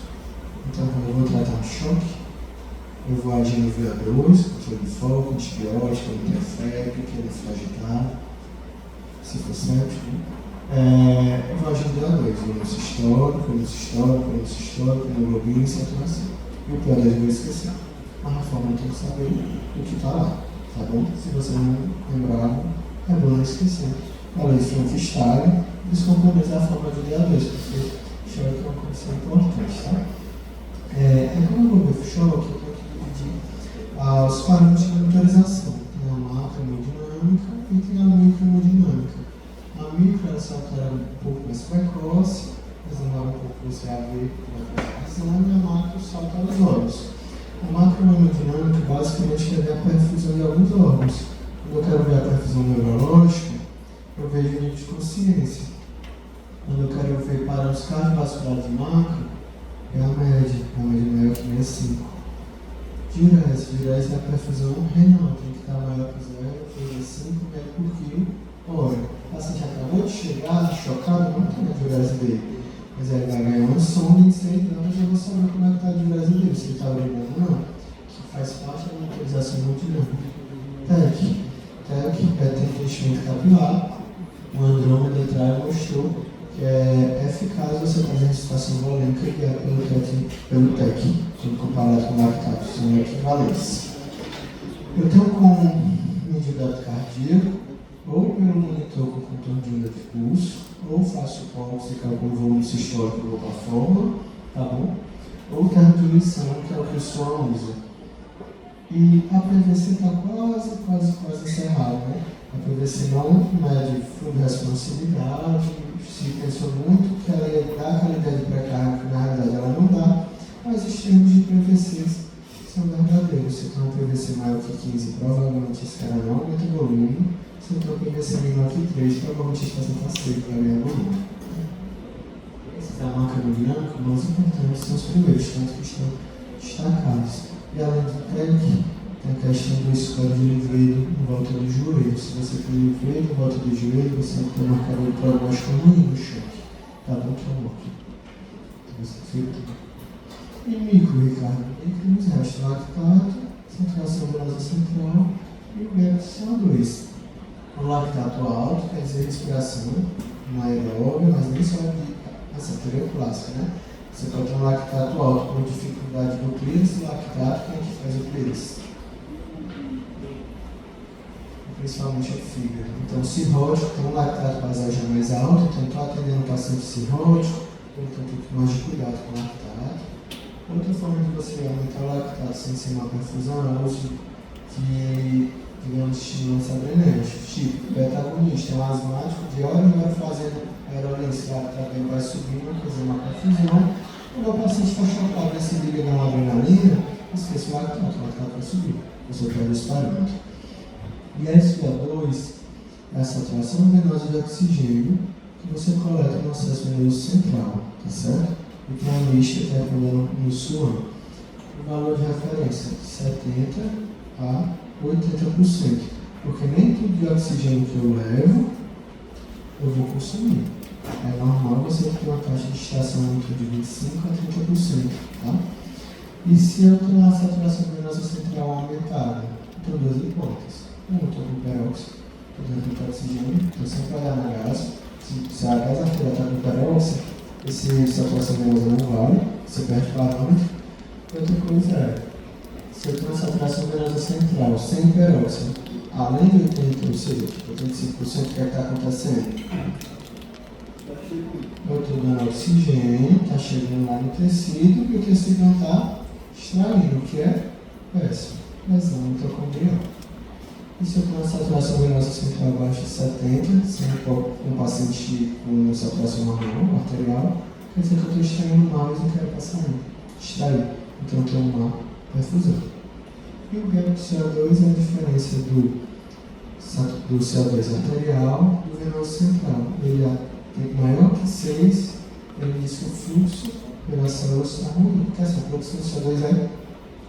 Então, quando eu vou tratar um choque, eu vou agir no VA2, controle de foco, antibiótico, interfere, que ele for agitado, se for séptico. Eu vou agir no VA2, no sistólico, hemoglobina e saturação. E o PO2 eu vou esquecer. Mas na forma eu tenho que saber o que está lá, tá bom? Se você não lembrar, é bom não esquecer. Olha, isso foi um freestyle, descompomenta a forma de DA2, porque choque é uma condição importante, tá? Como eu vou ver choque, eu tenho que dividir os parâmetros de monitorização. Tem a macro-hemodinâmica e tem a micro-hemodinâmica. A micro ela se altera um pouco mais precoce, mas demora um pouco para você abrir a exame, e a macro salta os olhos. A macro-hemodinâmica basicamente quer ver a perfusão de alguns órgãos. Quando eu quero ver a perfusão neurológica, eu vejo nível de consciência. Quando eu quero ver parâmetros cardiovasculares de macro, é a média maior que 65. Diurese é a perfusão renal, tem que estar maior que 0,5 ml por quilo hora. O paciente acabou de chegar, chocado, não tem a diurese dele, mas ele vai ganhar uma sonda em 6 anos e eu vou saber como é que está a diurese dele, se ele está urinando ou não, que faz parte da monitorização hemodinâmica. TEC é tempo capilar. O Andrômeda Trial mostrou que é eficaz você fazer a ressuscitação volêmica guiada pelo TEC, quando comparado com o lactato, são equivalentes. Eu tenho como medir o débito cardíaco, ou pelo monitor com contorno de onda de pulso, ou faço pulso e calculo o volume sistólico ou a forma, tá bom? Ou termodiluição, que é o que o Swan usa. E a PVC está quase encerrada, né? A PVC não mede fluido de responsividade, se pensou muito que ela ia dar qualidade de pré-carga, que na realidade ela não dá, mas os termos de PVCs são verdadeiros. Se tem um PVC maior que 15, provavelmente esse cara não aumenta o volume. Se tem um PVC menor que 3, provavelmente esse paciente está seco para ganhar volume. Esses da marca hemodinâmica, os mais importantes são os primeiros, tanto que estão destacados. E além do TEC, tem a questão do score de livreiro em volta do joelho. Se você tem livreiro em volta do joelho, você tem um marcador prognóstico ruim no choque. Tá bom que é morto. Você fica. E micro, Ricardo? Micro nos restos lactato, centração venosa central e o beta-CO2. O lactato alto quer dizer respiração anaeróbica, mas nem só de essa teoria clássica, né? Você pode ter um lactato alto com dificuldade do clíris e lactato, quem é que faz o clíris? Principalmente o fígado. Então, cirrótico tem um lactato basal já mais alto, então estou atendendo um paciente cirrótico, ele tem um pouco mais de cuidado com o lactato. Outra forma de você aumentar o lactato sem ser uma perfusão é o uso de, digamos, estimulantes adrenérgicos, tipo beta-agonista, é um asmático, de hora em hora fazendo aerolência, o lactato vai subindo, fazer uma perfusão. Quando o paciente está chocado e se liga dar uma adrenalina, esqueça o lactato vai subir, você perde esse parâmetro. E a SPO2 é a saturação venosa de oxigênio que você coleta no acesso venoso central, tá certo? E tem a lista que é no SUAM. o valor de referência de 70% a 80%. Porque nem tudo de oxigênio que eu levo, eu vou consumir. É normal você ter uma taxa de extração entre de 25% a 30%. Tá? E se eu tenho uma saturação venosa central aumentada? Então, duas hipóteses. Estou com peróxido, estou dentro de oxigênio, estou sempre olhando na gás. Se a gás arterial está com peróxido, esse saturação venosa não vale, você perde parâmetro. Outra coisa é, se eu tenho uma saturação venosa central sem peróxido, além de 80%, ou seja, 85%, o que está acontecendo? Eu estou dando oxigênio, está chegando lá no tecido, e o tecido não está extraindo, o que é péssimo. Lesão mitocondrial. E se eu tenho uma saturação venosa central abaixo de 70%, sendo um paciente com saturação normal, arterial, quer dizer que eu estou extraindo mais do que era para sair. Extrair. Então eu tenho uma perfusão. E o gap de CO2 é a diferença do CO2 arterial e do venoso central. Ele é maior que 6, ele diz que o fluxo pela célula está ruim, porque essa produção de CO2 é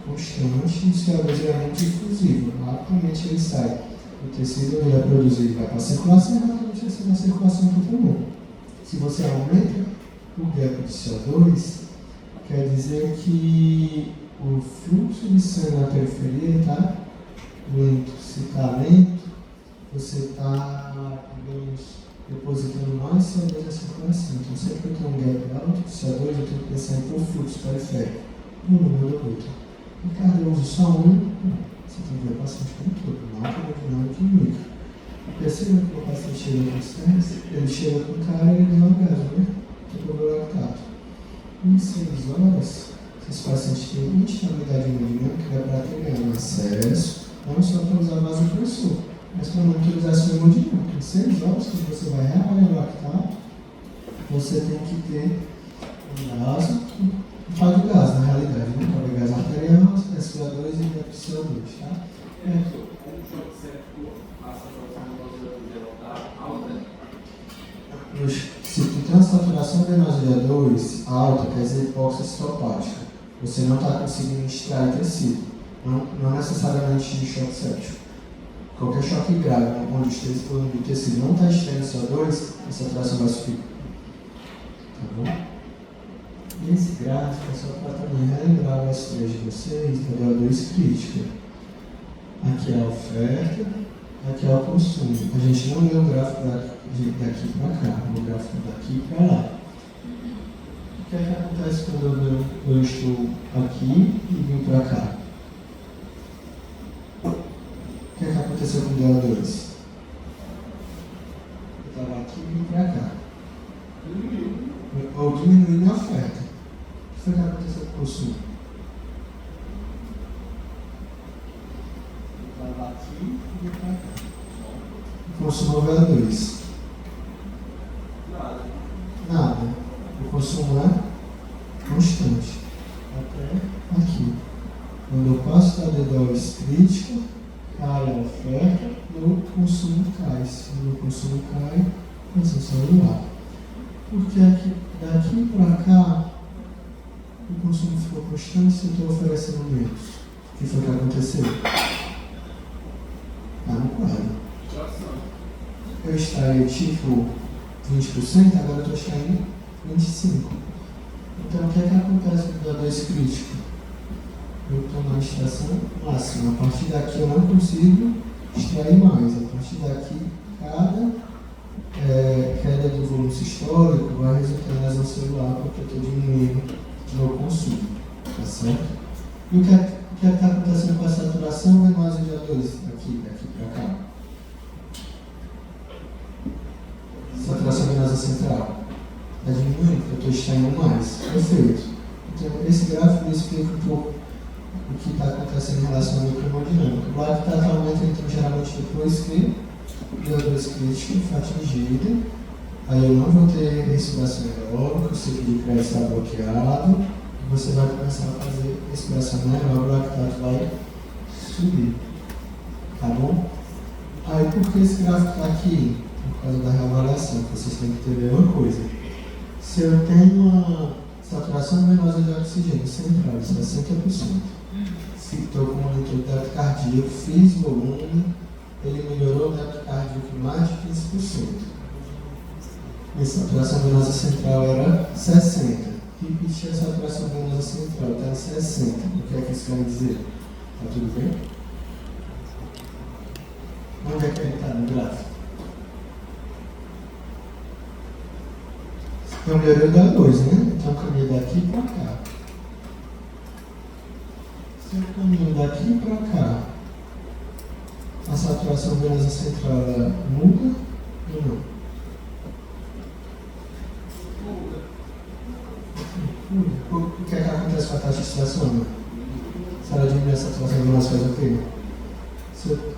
constante e o CO2 é muito difusivo. Rapidamente ele sai do tecido, ele é produzido, vai para a circulação e rapidamente ele sai da circulação para o pulmão. Se você aumenta o gap de CO2, quer dizer que o fluxo de sangue na periferia está lento. Se está lento, você está, depositando mais CO2 na circulação. Então, sempre que eu tenho um gap alto de CO2, eu tenho que pensar em por fluxo periférico, no número do outro. Ricardo, eu uso só um? Você tem que ver o paciente como todo, macro, dinâmico e micro. Perceba que o paciente chega com estresse, ele chega com cara e ele não orgasmo, né? Tem problema lactato. Em 6 horas, esses pacientes têm instabilidade hemodinâmica que vai para ter ganho acesso, não só para usar vasopressor, mas para monitorização hemodinâmica. Em 6 horas, quando você vai reavaliar o lactato, você tem que ter um gaso, um par de gás na realidade, né? Pode gás arterial, SPO2 e CO2, tá? Se tu tem uma saturação venosa de O2 alta, quer dizer hipóxia citopática, você não está conseguindo extrair tecido, não necessariamente de choque séptico. Qualquer choque grave, onde o tecido não está extraindo CO2, a saturação vai subir. Tá bom? E esse gráfico é só para também relembrar o S3 de vocês, da O2 crítica. Aqui é a oferta, aqui é o consumo. A gente não lê o gráfico daqui para cá, o gráfico daqui para lá. O que é que acontece quando eu estou aqui e vim para cá? O que é que aconteceu com o DO2? Eu estava aqui e vim para cá. Ou diminuiu minha oferta. O que foi que aconteceu com o consumo? Eu estava aqui e vim para cá. O consumo é VO2. Nada. O consumo é constante. Até aqui. Quando eu passo da D2 crítica, cai a oferta e o consumo cai. Se o consumo cai, a pressão celular. Porque aqui, daqui para cá, o consumo ficou constante e eu estou oferecendo menos. O que foi que aconteceu? Está no quadro. Eu extraí tipo 20%, agora eu estou extraindo 25%. Então, o que é que acontece com o DO2 crítico? Eu estou na extração máxima. A partir daqui eu não consigo extrair mais. A partir daqui, cada queda do volume sistólico vai resultar em lesão celular, porque eu estou diminuindo o meu consumo. Tá certo? E o que está acontecendo com a saturação venosa de O2? Daqui para cá. Saturação venosa central. Está diminuindo, porque eu estou extraindo mais. Perfeito. Então, esse gráfico explica um pouco o que está acontecendo em relação à microhemodinâmica. O lactato aumenta, então, geralmente depois que o DO2 crítico for atingido. Aí eu não vou ter respiração aeróbica, o ciclo de crédito está bloqueado. E você vai começar a fazer respiração aeróbica, o lactato vai subir. Tá bom? Aí, por que esse gráfico está aqui? Por causa da reavaliação, vocês têm que entender uma coisa. Se eu tenho Saturação venosa de oxigênio central, 60%. Estou com o monitor de débito cardíaco, fiz volume, ele melhorou o débito cardíaco em mais de 15%. E a saturação venosa central era 60%. Repetir a saturação venosa central, está em 60%. O que é que isso quer dizer? Está tudo bem? Onde é que ele está no gráfico? Eu melhorei da 2, né? Então eu caminhei daqui para cá. Se eu caminho daqui para cá, a saturação venosa central muda ou não? O que é que acontece com a taxa de extração? Se ela diminui a saturação venosa, faz o quê?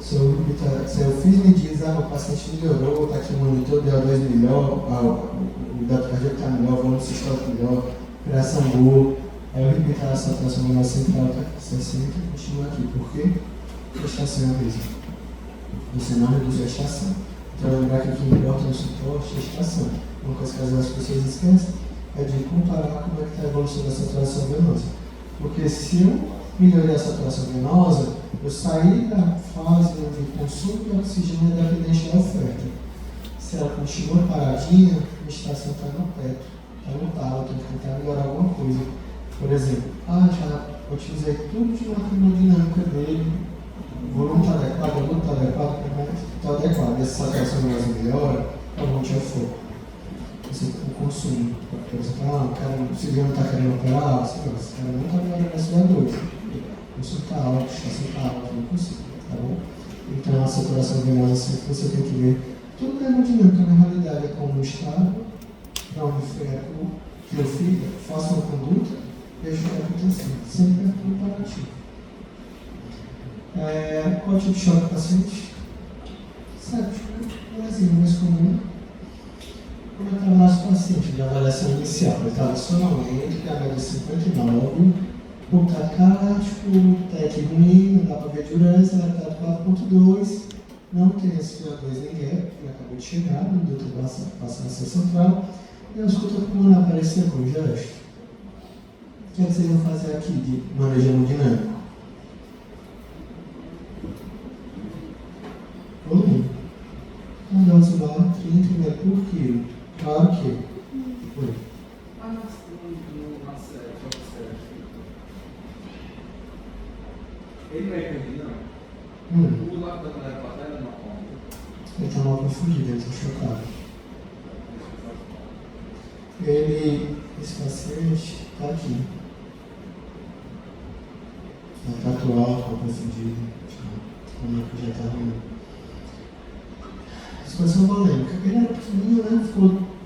Se eu fiz medidas, o paciente melhorou, está aqui o monitor, DO2 melhor, o débito cardíaco está melhor, o volume sistólico melhor, pressão boa. Aí eu repito a saturação venosa central, está aqui 60 e continua aqui. Por quê? Gestação é mesmo. Você não reduz a gestação. Então, lembrar que o que importa no suporte é a gestação. Uma coisa que às vezes as pessoas esquecem é de comparar como é que está a evolução da saturação venosa. Porque se eu melhorei a saturação venosa, eu saí da fase de consumo de oxigênio dependente da oferta. Se ela continua paradinha, a estação está no teto, está no talo, tem que tentar melhorar alguma coisa. Por exemplo, já utilizei tudo de uma hemodinâmica dele, o volume está adequado, o volume está adequado, está adequado. E essa saturação venosa melhora, onde é foco. O consumo. Por exemplo, o cara, o cirurgião não está querendo operar, esse cara não está melhorando essa dor. O consumo está alto, a estação está alta, não consigo, tá bom? Então a saturação venosa sempre você tem que ver tudo é hemodinâmica, na realidade é como o estado, para onde foi que eu fiz, faço uma conduta, vejo o que está acontecendo. Sempre é comparativo. Qual tipo de choque do paciente? Séptico, Brasil, mais comum. Como é que estava o nosso paciente de avaliação inicial? Ele estava sonolento, pH de 59, o tatático, TEC ruim, não dá para ver diurese, lactato 4.2, não tem SpO2 nem GAP, que acabou de chegar, no doutor passar a ser central, e a escuta pulmonar aparecer com gesto. O que vocês vão fazer aqui de manejo hemodinâmico? Volume. Uma dose barra 30 ml por quilo. Claro que. Oi. Ele não é perdido, não? O lado da mulher paterna não conta. Ele está mal confundido, ele está chocado. Esse paciente está aqui. Está atual, mal confundido. Já está ruim. Expansão volêmica. Ele era pequenininho, né?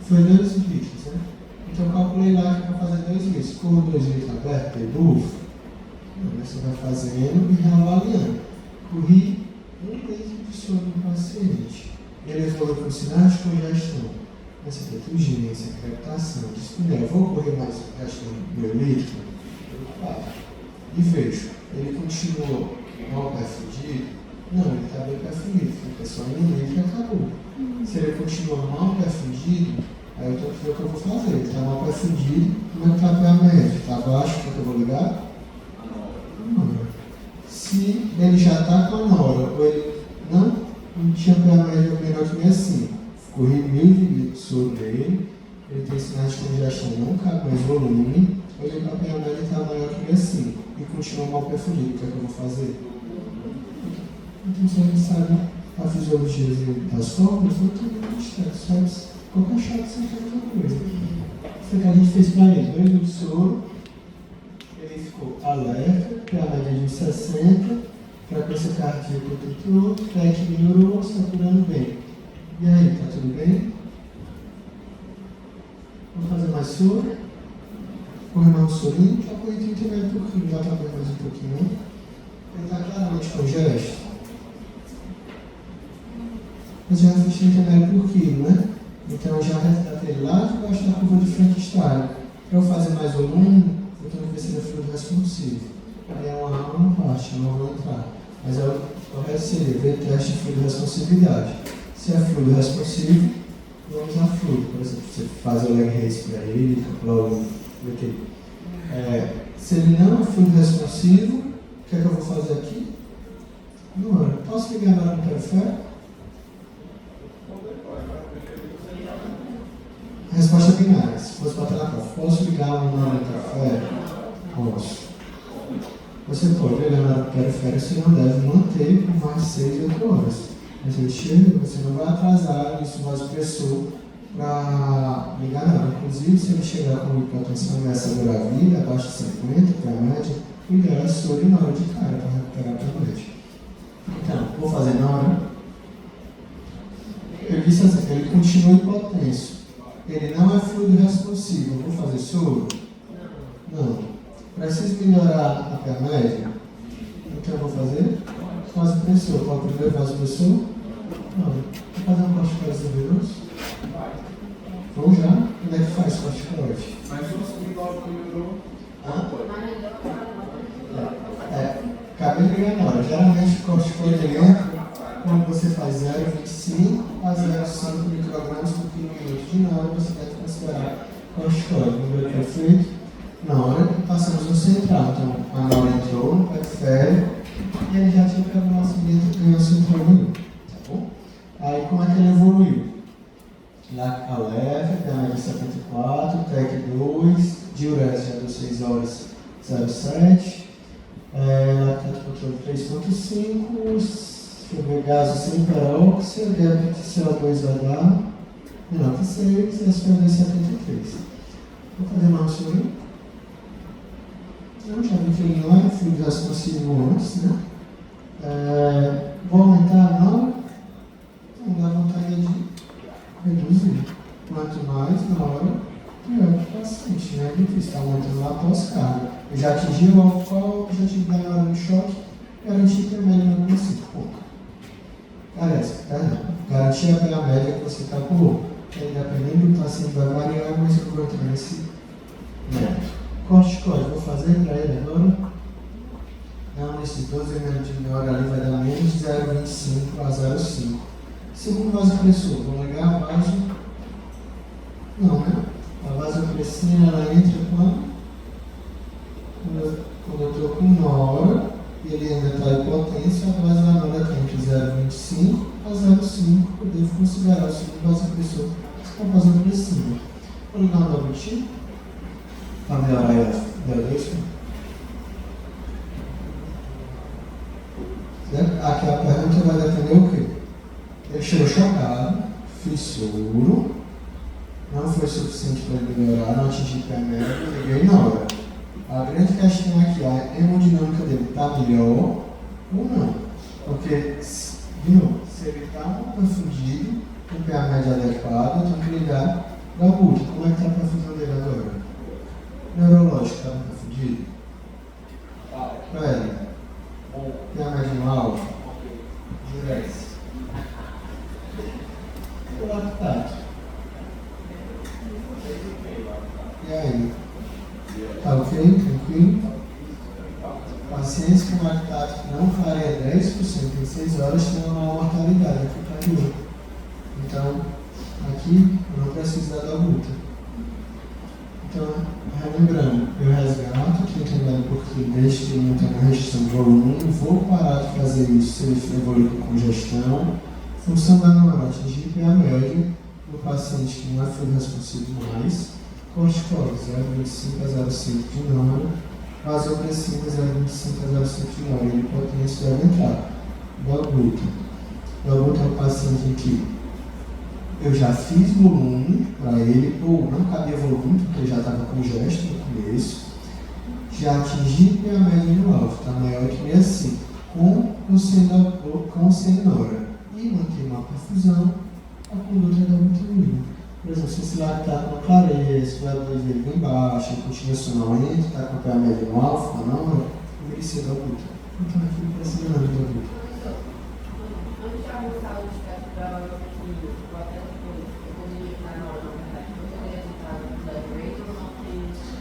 Foi 2 litros, né? Então eu calculei lá que para fazer 2 litros. Ficou 2 litros aberto, tem bufo. Você vai fazendo e reavaliando. Corri 1 litro de sono do paciente. Ele evoluiu com sinais de congestão. Essa turgência, crepitação, dispneia. Vou correr mais o resto do meu litro? Preocupado. E vejo, ele continuou mal perfundido? Não, ele está bem perfundido. Fica só em 1 litro e acabou. Se ele continua mal perfundido, aí eu tenho que ver o que eu vou fazer. Ele está mal perfundido, como é que está a PA média? Está abaixo, o que eu vou ligar? Se ele já está com a nora, ou ele não tinha PA média menor que 65, corri 1000 ml de soro nele, ele tem sinais de congestão, não cabe mais volume, ou ele para a PA média está maior que 65 e continua mal perfundido, o que é que eu vou fazer? Então você sabe a fisiologia das formas, não tem muito estresse, faz qualquer chato sem fazer outra coisa. Foi o que a gente fez para ele, 2 litros de soro. Ele ficou alerta, PA média de 60, frequência cardíaca tudo, PEC melhorou, saturando bem. E aí, tá tudo bem? Vamos fazer mais soro? Correr mais um sorinho, já corri 30 ml por quilo, já está bem mais um pouquinho. Ele está claramente com gesto. Mas já fiz 30 ml por quilo, né? Então já resgatei lá debaixo da curva de Frankenstein. Para eu fazer mais volume, eu tenho que ver se ele é fluido responsivo. Aí é uma parte, eu não vou entrar. Mas o correto seria ver teste de fluido responsividade. Se é fluido responsivo, vamos usar fluido. Por exemplo, você faz o leg raise para ele, calcula o Ok. Se ele não é fluido responsivo, o que é que eu vou fazer aqui? Não, posso ligar agora no periférico? A resposta é binária. Se fosse bater na prova, posso ligar um nó no periférico? Posso. Você pode ligar no periférico, você não deve manter por mais 6 ou 8 horas. Você não vai atrasar isso vasopressor para ligar nada. Inclusive, se ele chegar com hipotensão nessa vida, abaixo de 50, que é a média, o ideal é soro na hora de cara para recuperar a média. Então, vou fazer na hora. Eu disse assim, ele continua hipotenso. Ele não é fluido responsivo. Eu vou fazer soro? Não. Preciso melhorar a PA média? Então eu vou fazer vasopressor. Qual é o primeiro vasopressor? Não. Vou fazer um corticoide venoso? Vou já? Como é que faz corticoide? Mas o segundo que melhorou. Acabei de ligar na hora. Geralmente o corticoide entra quando você faz 0,25 a 0,5 microgramas por quilômetro de hora, você deve considerar corticoide. Número perfeito? Na hora que passamos no central. Então, a Nora entrou no periférico e ele já tinha pegado o nosso ganho central nenhum. Tá bom? Aí, como é que ele evoluiu? Lá leve, PA 74, TEC 2, diurese já deu 6 horas 07, lactato controle 3.5, deixa eu ver, gaso sem peróxido, débito de CO2 vai dar menor que 6 e SPV 73. Vou fazer mais sobre. Não, já vi que ele não é fluido responsivo antes, né? Vou aumentar não dá vontade de reduzir. Quanto mais na hora, pior para o paciente, né? É difícil estar aumentando lá pós-carga. Eu já atingi o objetivo da hora do choque, garantir que a média não consigo. Garantir a PA média que você calculou. Dependendo do paciente vai variar, mas eu vou entrar nesse método. Corticoide, vou fazer para ele agora. Não, nesses 12 ml de hora ali vai dar menos de 0,25 a 0,5. Segundo vasopressor, vou ligar a vaso. Não, né? A vasopressina ela entra quando eu estou com Nora e ele ainda está hipotência, a vasopressina está entre 0,25 a 0,5. Eu devo considerar o segundo vasopressor com a vasopressina. Vou ligar um double T para melhorar a DO2. Aqui a pergunta vai depender o quê? Ele chegou chocado, fiz soro, não foi suficiente para ele melhorar, não atingi PA média, liguei na hora. A grande questão aqui é a hemodinâmica dele está melhor ou não? Porque, viu, se ele está confundido com PA média adequado, eu tenho que ligar da UTI. Como é que está a perfusão dele agora? Neurológico, está confundido? Pele. PA média no alfa. Diurese. O lactato. E aí? Tá ok? Tranquilo? Pacientes com lactato que não varia 10% em 6 horas têm uma maior mortalidade aqui para mim. Então, aqui eu não preciso da dobuta. Então, relembrando, eu resgato, estou entendendo porque desde que não tem uma restrição de volume, vou parar de fazer isso se ele evoluir com congestão. Função da Nora, atingir PA média no paciente que não é fluido responsivo mais, corticoide 0,25 a 0,5 de Nora, vasopressina 0,25 a 0,5 de Nora, ele potência deve entrar. Dobuta. Dobuta é o paciente em que eu já fiz volume para ele, ou não cabia volume, porque ele já estava congesto no começo, já atingi PA média no alvo, está maior que 65, com ou sem Nora. E manter uma perfusão, a conduta da vitamina. Por exemplo, se esse lactato não clarece, o L2 dele bem baixo, ele continua sonolento, está com a PA média no alfa, não, deveria ser da luta. Então aqui não precisa nada da luta. Antes de avançar o espectro da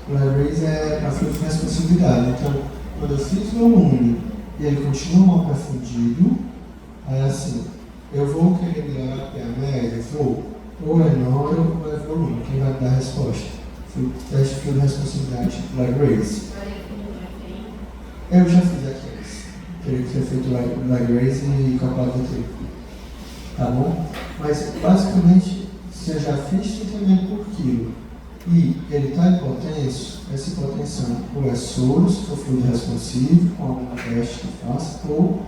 o L-Raise é para fluido de responsividade. Então, quando eu fiz volume e ele continua mal perfundido, aí assim, eu vou querer melhorar a PA média, vou, ou é Nora ou é volume, quem vai dar a resposta? Teste de fluido responsividade Lagrace. Olha que não é feio. Eu já fiz aqui antes. Teria que ter feito Lagrace e calculado o tempo. Tá bom? Mas basicamente, se eu já fiz 30 ml por quilo e ele está hipotenso, essa hipotensão ou é soro, se for fluido responsivo, com algum teste que faça, ou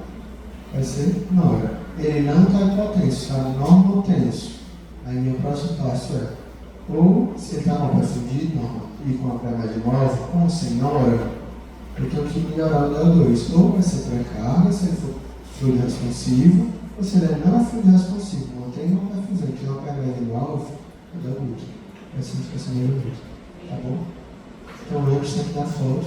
vai ser nora. Ele não está hipotenso, está normotenso. Aí meu próximo passo é, ou se ele está mal perfundido, e com a pré-média nova, ou sem nora, eu tenho que melhorar o DO2. Ou vai ser pré-carga, se ele for fluido responsivo, ou se ele não é fluido responsivo, não tem uma perfusão, tem uma pré-média no alvo, eu dou muito. Essa é a indicação do muito. Tá bom? Então lembre sempre da foto.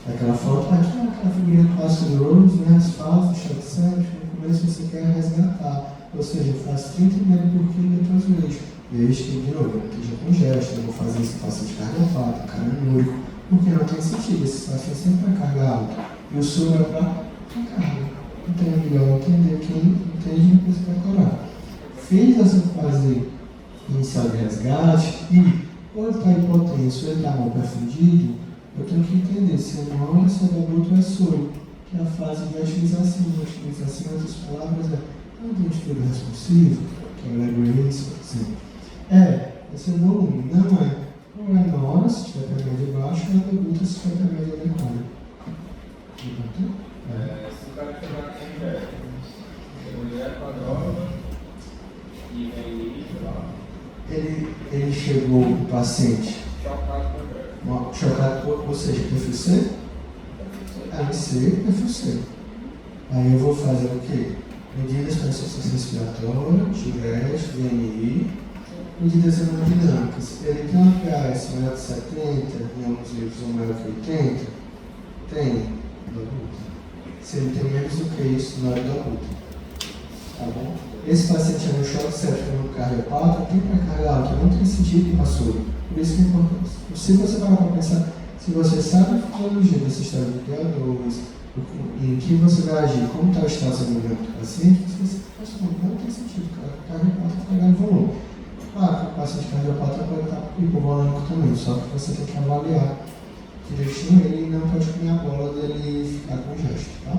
Aquela foto aqui é aquela figurinha clássica do Rose, né? As fases, o choque séptico, no começo você quer resgatar. Ou seja, eu faço 30 ml por quilo, depois vejo. Vejo que, de novo, eu esteja com gesto, eu vou fazer esse paciente cardiopata, carinúrico, porque não tem sentido, esse paciente sempre para carga alta. E o soro é para carga. Então é melhor entender quem entende e depois decorar. Fez essa fase inicial de resgate e, ou ele está hipotenso, ou ele está mal perfundido, eu tenho que entender se é nora, se é adulto ou é soro, que é a fase de utilização. A utilização, em outras palavras, é ambiente fluido responsivo, que é o Lagrace, por exemplo. Esse volume não é, ou é nora, se tiver pré-média baixa, ou é adulto, se tiver pré-média adequada. Se o cara chegar com gesto, mulher com a droga e vem isso lá. Ele chegou, o paciente, Chocado com gesto. chocado, ou seja, perfil C? MC, perfil C. Aí eu vou fazer o quê? Medidas para insuficiência respiratória, GRES, VNI, medidas hemodinâmicas. Ele tem uma PAS maior de 70, em alguns livros ou maior que 80? Tem. Se ele tem menos do que isso, não é da luta. Tá bom? Esse paciente é no choque séptico no cardiopata, tem para carga alta, não tem sentido que passou. Por isso que é importante. Se você parar para pensar, se você sabe a fisiologia desse estado de DO2, em que você vai agir, como está o estado sanguíneo do paciente, você não tem sentido, o cardiopata está pegando volume. Claro que o paciente cardiopata pode estar hipovolêmico também, só que você tem que avaliar direitinho, ele não pode comer a bola dele ficar com gesto, tá?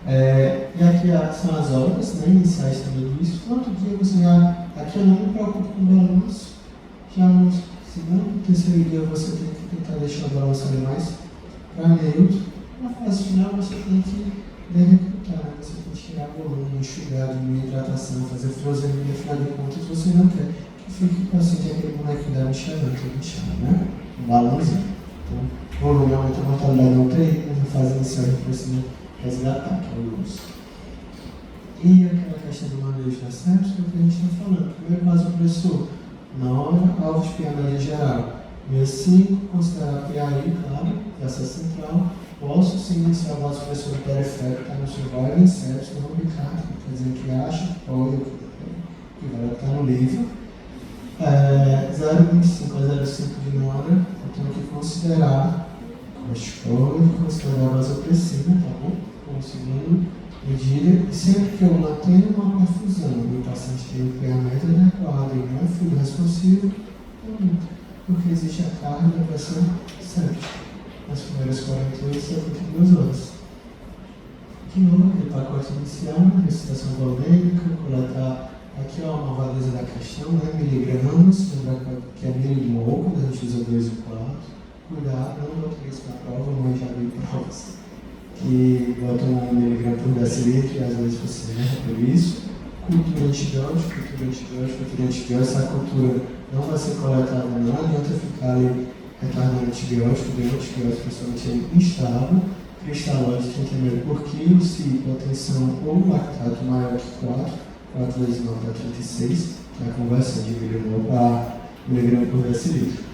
E aqui são as horas, né, iniciais também disso. Quanto dia você já... Aqui eu não me preocupo com balanço. Já no segundo, terceiro dia você tem que tentar deixar o balanço ali mais para neutro. Na fase final você tem que recrutar, né? Você tem que tirar volume, enxugar, diminuir hidratação, fazer frosemia, afinal de contas você não quer que fique o paciente aquele bonequinho da Michelin, que a gente chama, né? Um balanço. Então, volume aumenta a mortalidade não tem, mas na fase inicial a gente precisa resgatar, que é o uso. E aquela questão do manejo da sepsis, que a gente está falando. Primeiro vasopressor, na hora, alvo de PA geral. 65, considerar PAI, claro, essa central. Posso sim iniciar o vasopressor periférico, está no survival em sepsis, não ubicado, quer dizer que acha, pode, que vai estar no livro. 0,25 a 0,5 de nora, eu tenho que considerar corticoide, considerar vasopressina, tá bom? Como segundo medida, e sempre que eu mantenho uma perfusão e o paciente tem o PA médio adequado e não é fluido responsivo, porque existe a carga da pressão séptica nas primeiras 48 a 72 horas. De novo, aquele pacote inicial, ressuscitação volêmica, coletar aqui ó, uma validez da questão, né? Miligramas, lembrar que é milimol, quando a gente usa 2 e 4. Cuidado, não botei isso na prova, mas já vi provas que botam 1 miligrama por decilitro e às vezes você erra por isso. Cultura antibiótica, essa cultura não vai ser coletada, não adianta ficar ali retardando antibiótico, dando antibiótico, principalmente ele instável, cristalóide 30 ml por quilo, se hipotensão ou lactato maior que 4 vezes 9 dá 36, que é a conversão de milimol para miligrama por decilitro.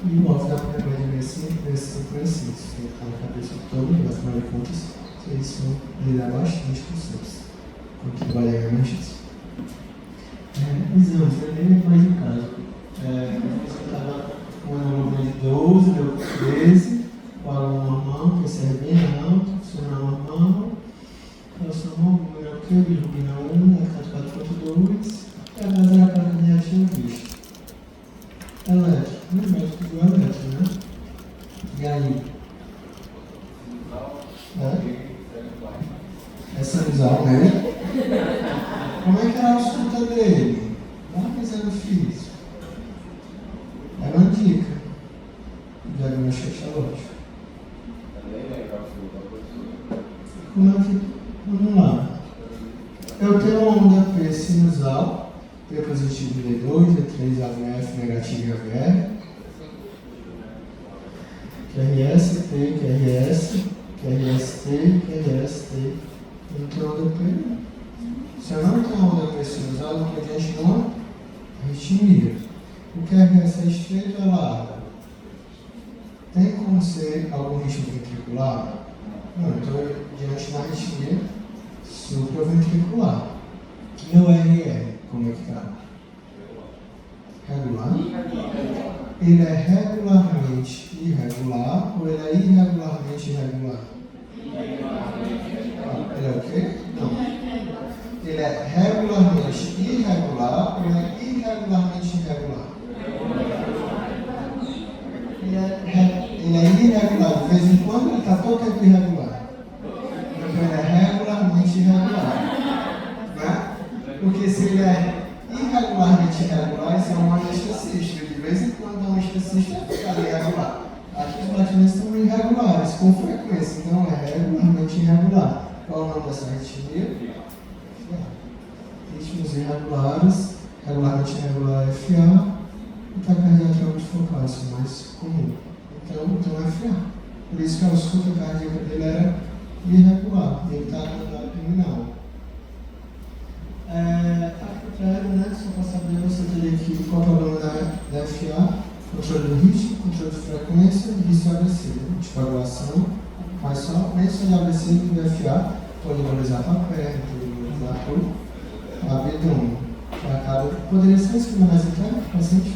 E o alvo da pré-média nesse exercício, que está na cabeça de todo mundo, afinal de contas, vocês vão lidar bastante com vocês, quando trabalhar em emergência. Exames, é mais em casa. Você estava com uma hemoglobina de 12, deu 13, o aluno normal, PCR bem alto, funcional normal, calção normal, ok, bilirrubina 1, lactato 4.2, e a base era para a negativa vista. Elétrico, no médico É sinusal, né? Como é que era a escuta dele? Lá no exame físico. Era uma dica. Diagnóstico etiológico. Como é que... Vamos lá. Eu tenho uma onda P sinusal, P positivo D2, D3 AVF negativo AVR, QRS, T, QRS, QRST, QRST. Eu não tenho onda P, não. Se eu não tenho onda P sinusal, eu estou diante de uma arritmia. O QRS é estreito ou largo? Tem como ser algum ritmo ventricular? Não, eu estou diante de uma arritmia supraventricular. Meu RR, como é que está? Regular? Ele é regularmente irregular ou ele é irregularmente irregular? Ele é o quê? Não. Ele é regularmente irregular ou ele é irregularmente irregular? Ele é irregular. De vez em quando ele está todo tempo irregular. Então ele é regularmente irregular. Né? Porque se ele é irregularmente irregular, isso é um anestesista. De vez em quando um anestesista fica irregular. Aqui os batimentos estão irregulares, com frequência. Então é regularmente irregular. Qual é o nome dessa arritmia? Ritmos irregulares, regularmente irregular FA, e taquicardia atrômica focal, isso é mais comum. Então é FA. Por isso que a ausculta cardíaca dele era irregular, e ele está no abdominal. Aqui atrás, né, só para saber, você teria que qual é o problema da FA, controle do ritmo, controle de frequência e risco de AVC, de coagulação, mas só nem só de AVC e do FA, pode valorizar para a perna, pode valorizar para o abdômen. Poderia ser esse que mais interno, paciente?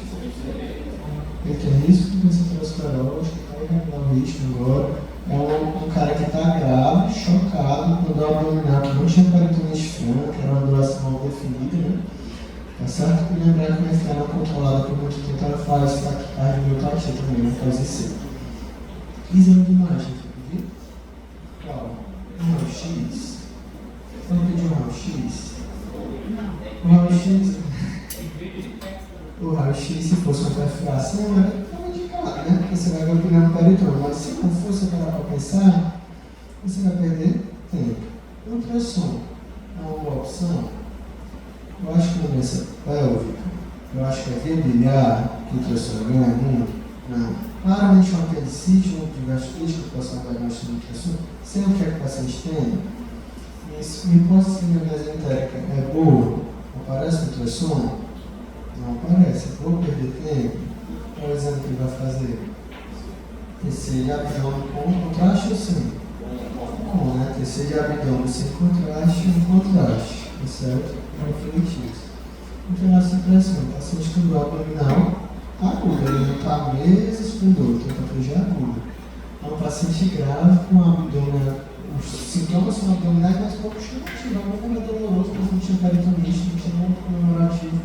Ele tem risco de doença aterosclerótica, está irregular o ritmo agora. É um cara que está grave, chocado, com dor abdominal, que não tinha peritonite franca, que era uma doença mal definida, né? Tá certo? E lembrar que uma FA não controlada por muito tempo, ela faz taquicardia e miotaxia também, não faz IC. Exame de imagem, viu? Qual? Um raio-x? Vamos pedir um raio-x? O raio-x... O raio-x, se fosse uma perfuração, era indicado, né? Porque você vai ver o pneu peritônio. Mas se não fosse para pensar, você vai perder tempo. Ultrassom é uma opção. Eu acho que é uma doença pélvica. Eu acho que é via biliar, que o ultrassom ganha muito. Não. Claramente uma apendicite, um gastrite, que eu posso diagnosticar no ultrassom. Sei o que é que o paciente tem. Hipótese de mesentérica é boa? Aparece no ultrassom? Não aparece. Vou perder tempo. Qual é o exame que ele vai fazer? TC de abdômen com contraste ou sem? Com, né? TC de abdômen sem contraste e contraste. Certo? Conferentício. Internação de pressão. Paciente com dor abdominal aguda. Ele não está meses com dor, tem patologia aguda. É um paciente grave com abdômen. Os sintomas são abdominais, mas pouco chamativos. A boca era doloroso, mas não tinha peritonite, não tinha ponto comemorativo.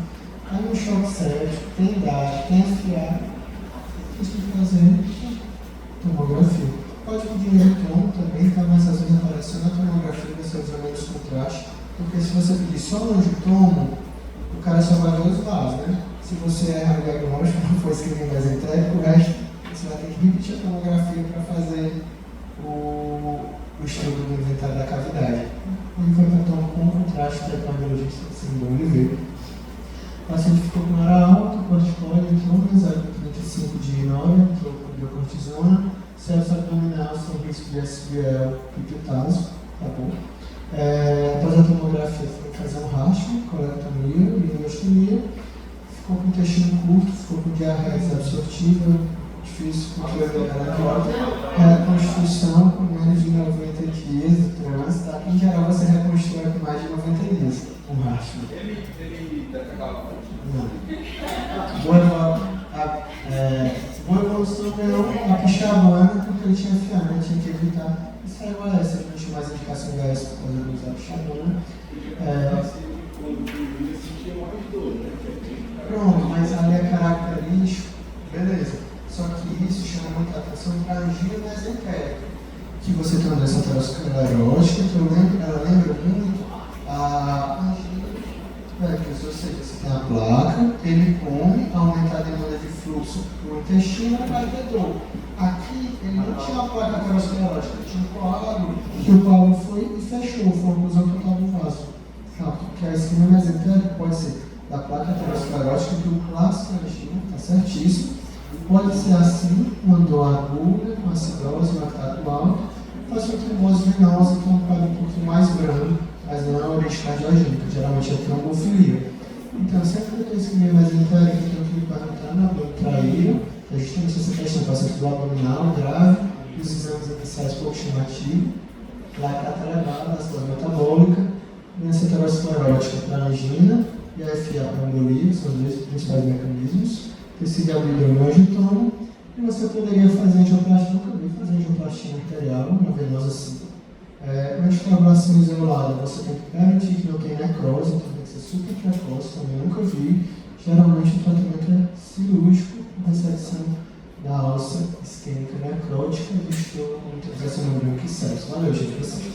Aí um choque séptico, tem idade, tem FA. Isso tem que fazer tomografia. Pode pedir um tomo também, tá? Mas às vezes aparecendo na tomografia, vai ser os menos contraste. Porque se você pedir só no tomo, o cara só vai ver os vasos, né? Se você erra o diagnóstico, não for escrever mais entrépico, o resto você vai ter que repetir a tomografia para fazer o estudo do inventário da cavidade. Ele foi para tomar com contraste da cardiologista, assim, do Oliveira. O paciente ficou com hora alta, corticóide, entrou no 0,35 de inória, entrou com biocortisona, sepsis abdominal, sem risco de SBL e pitazo, tá bom? Após a tomografia, foi fazer um rastro, colectomia e ileostomia, ficou com intestino curto, ficou com diarreia desabsortiva, difícil controle reconstrução com menos de 90 dias de trânsito. Aqui em geral você reconstrói com mais de 90 dias um rastro. Não. Boa evolução ganhou a pichabana porque ele tinha fiamento, tinha que evitar. Isso aí agora, se a gente tinha mais indicação de AS por causa do usar pichabana. Pronto, mas ali é característico, beleza. Só que isso chama muita atenção para a angina mesentérica. que você tem uma doença aterosclerótica, que ela lembra muito a angina, ou seja, você tem a placa, ele come, aumenta a demanda de fluxo para o intestino e vai ter dor. Aqui, ele não tinha a placa aterosclerótica, tinha um coágulo, que o coágulo foi e fechou, foi uma oclusão total do vaso. Porque a isquemia mesentérica pode ser da placa aterosclerótica, que o clássico angina, está certíssimo. Pode ser assim, uma dor aguda, uma acidose, um lactato alto, pode ser uma trombose venosa, que é um quadro um pouquinho mais brando, mas não é uma urite cardiogênica, geralmente é trombofilia. Então, sempre que eu tenho isquemia mesentérica, eu tenho que me perguntar na abdômen traíra, que é justamente essa questão do paciente do abdominal grave, os exames iniciais pouco chamativos, lactato elevado, acidose metabólica, doença aterosclerótica para angina e a FA para embolia, são os dois principais mecanismos. Tecido hidromiogitoma, e você poderia fazer angioplastia, nunca vi fazer angioplastia arterial, uma venosa sim. Anticoagulação isolada, você tem que garantir que não tem necrose, então tem que ser super precoce, também nunca vi. Geralmente o tratamento é cirúrgico, ressecção da alça isquêmica necrótica e do estômago, essa membrana que serve. Valeu, gente, vocês.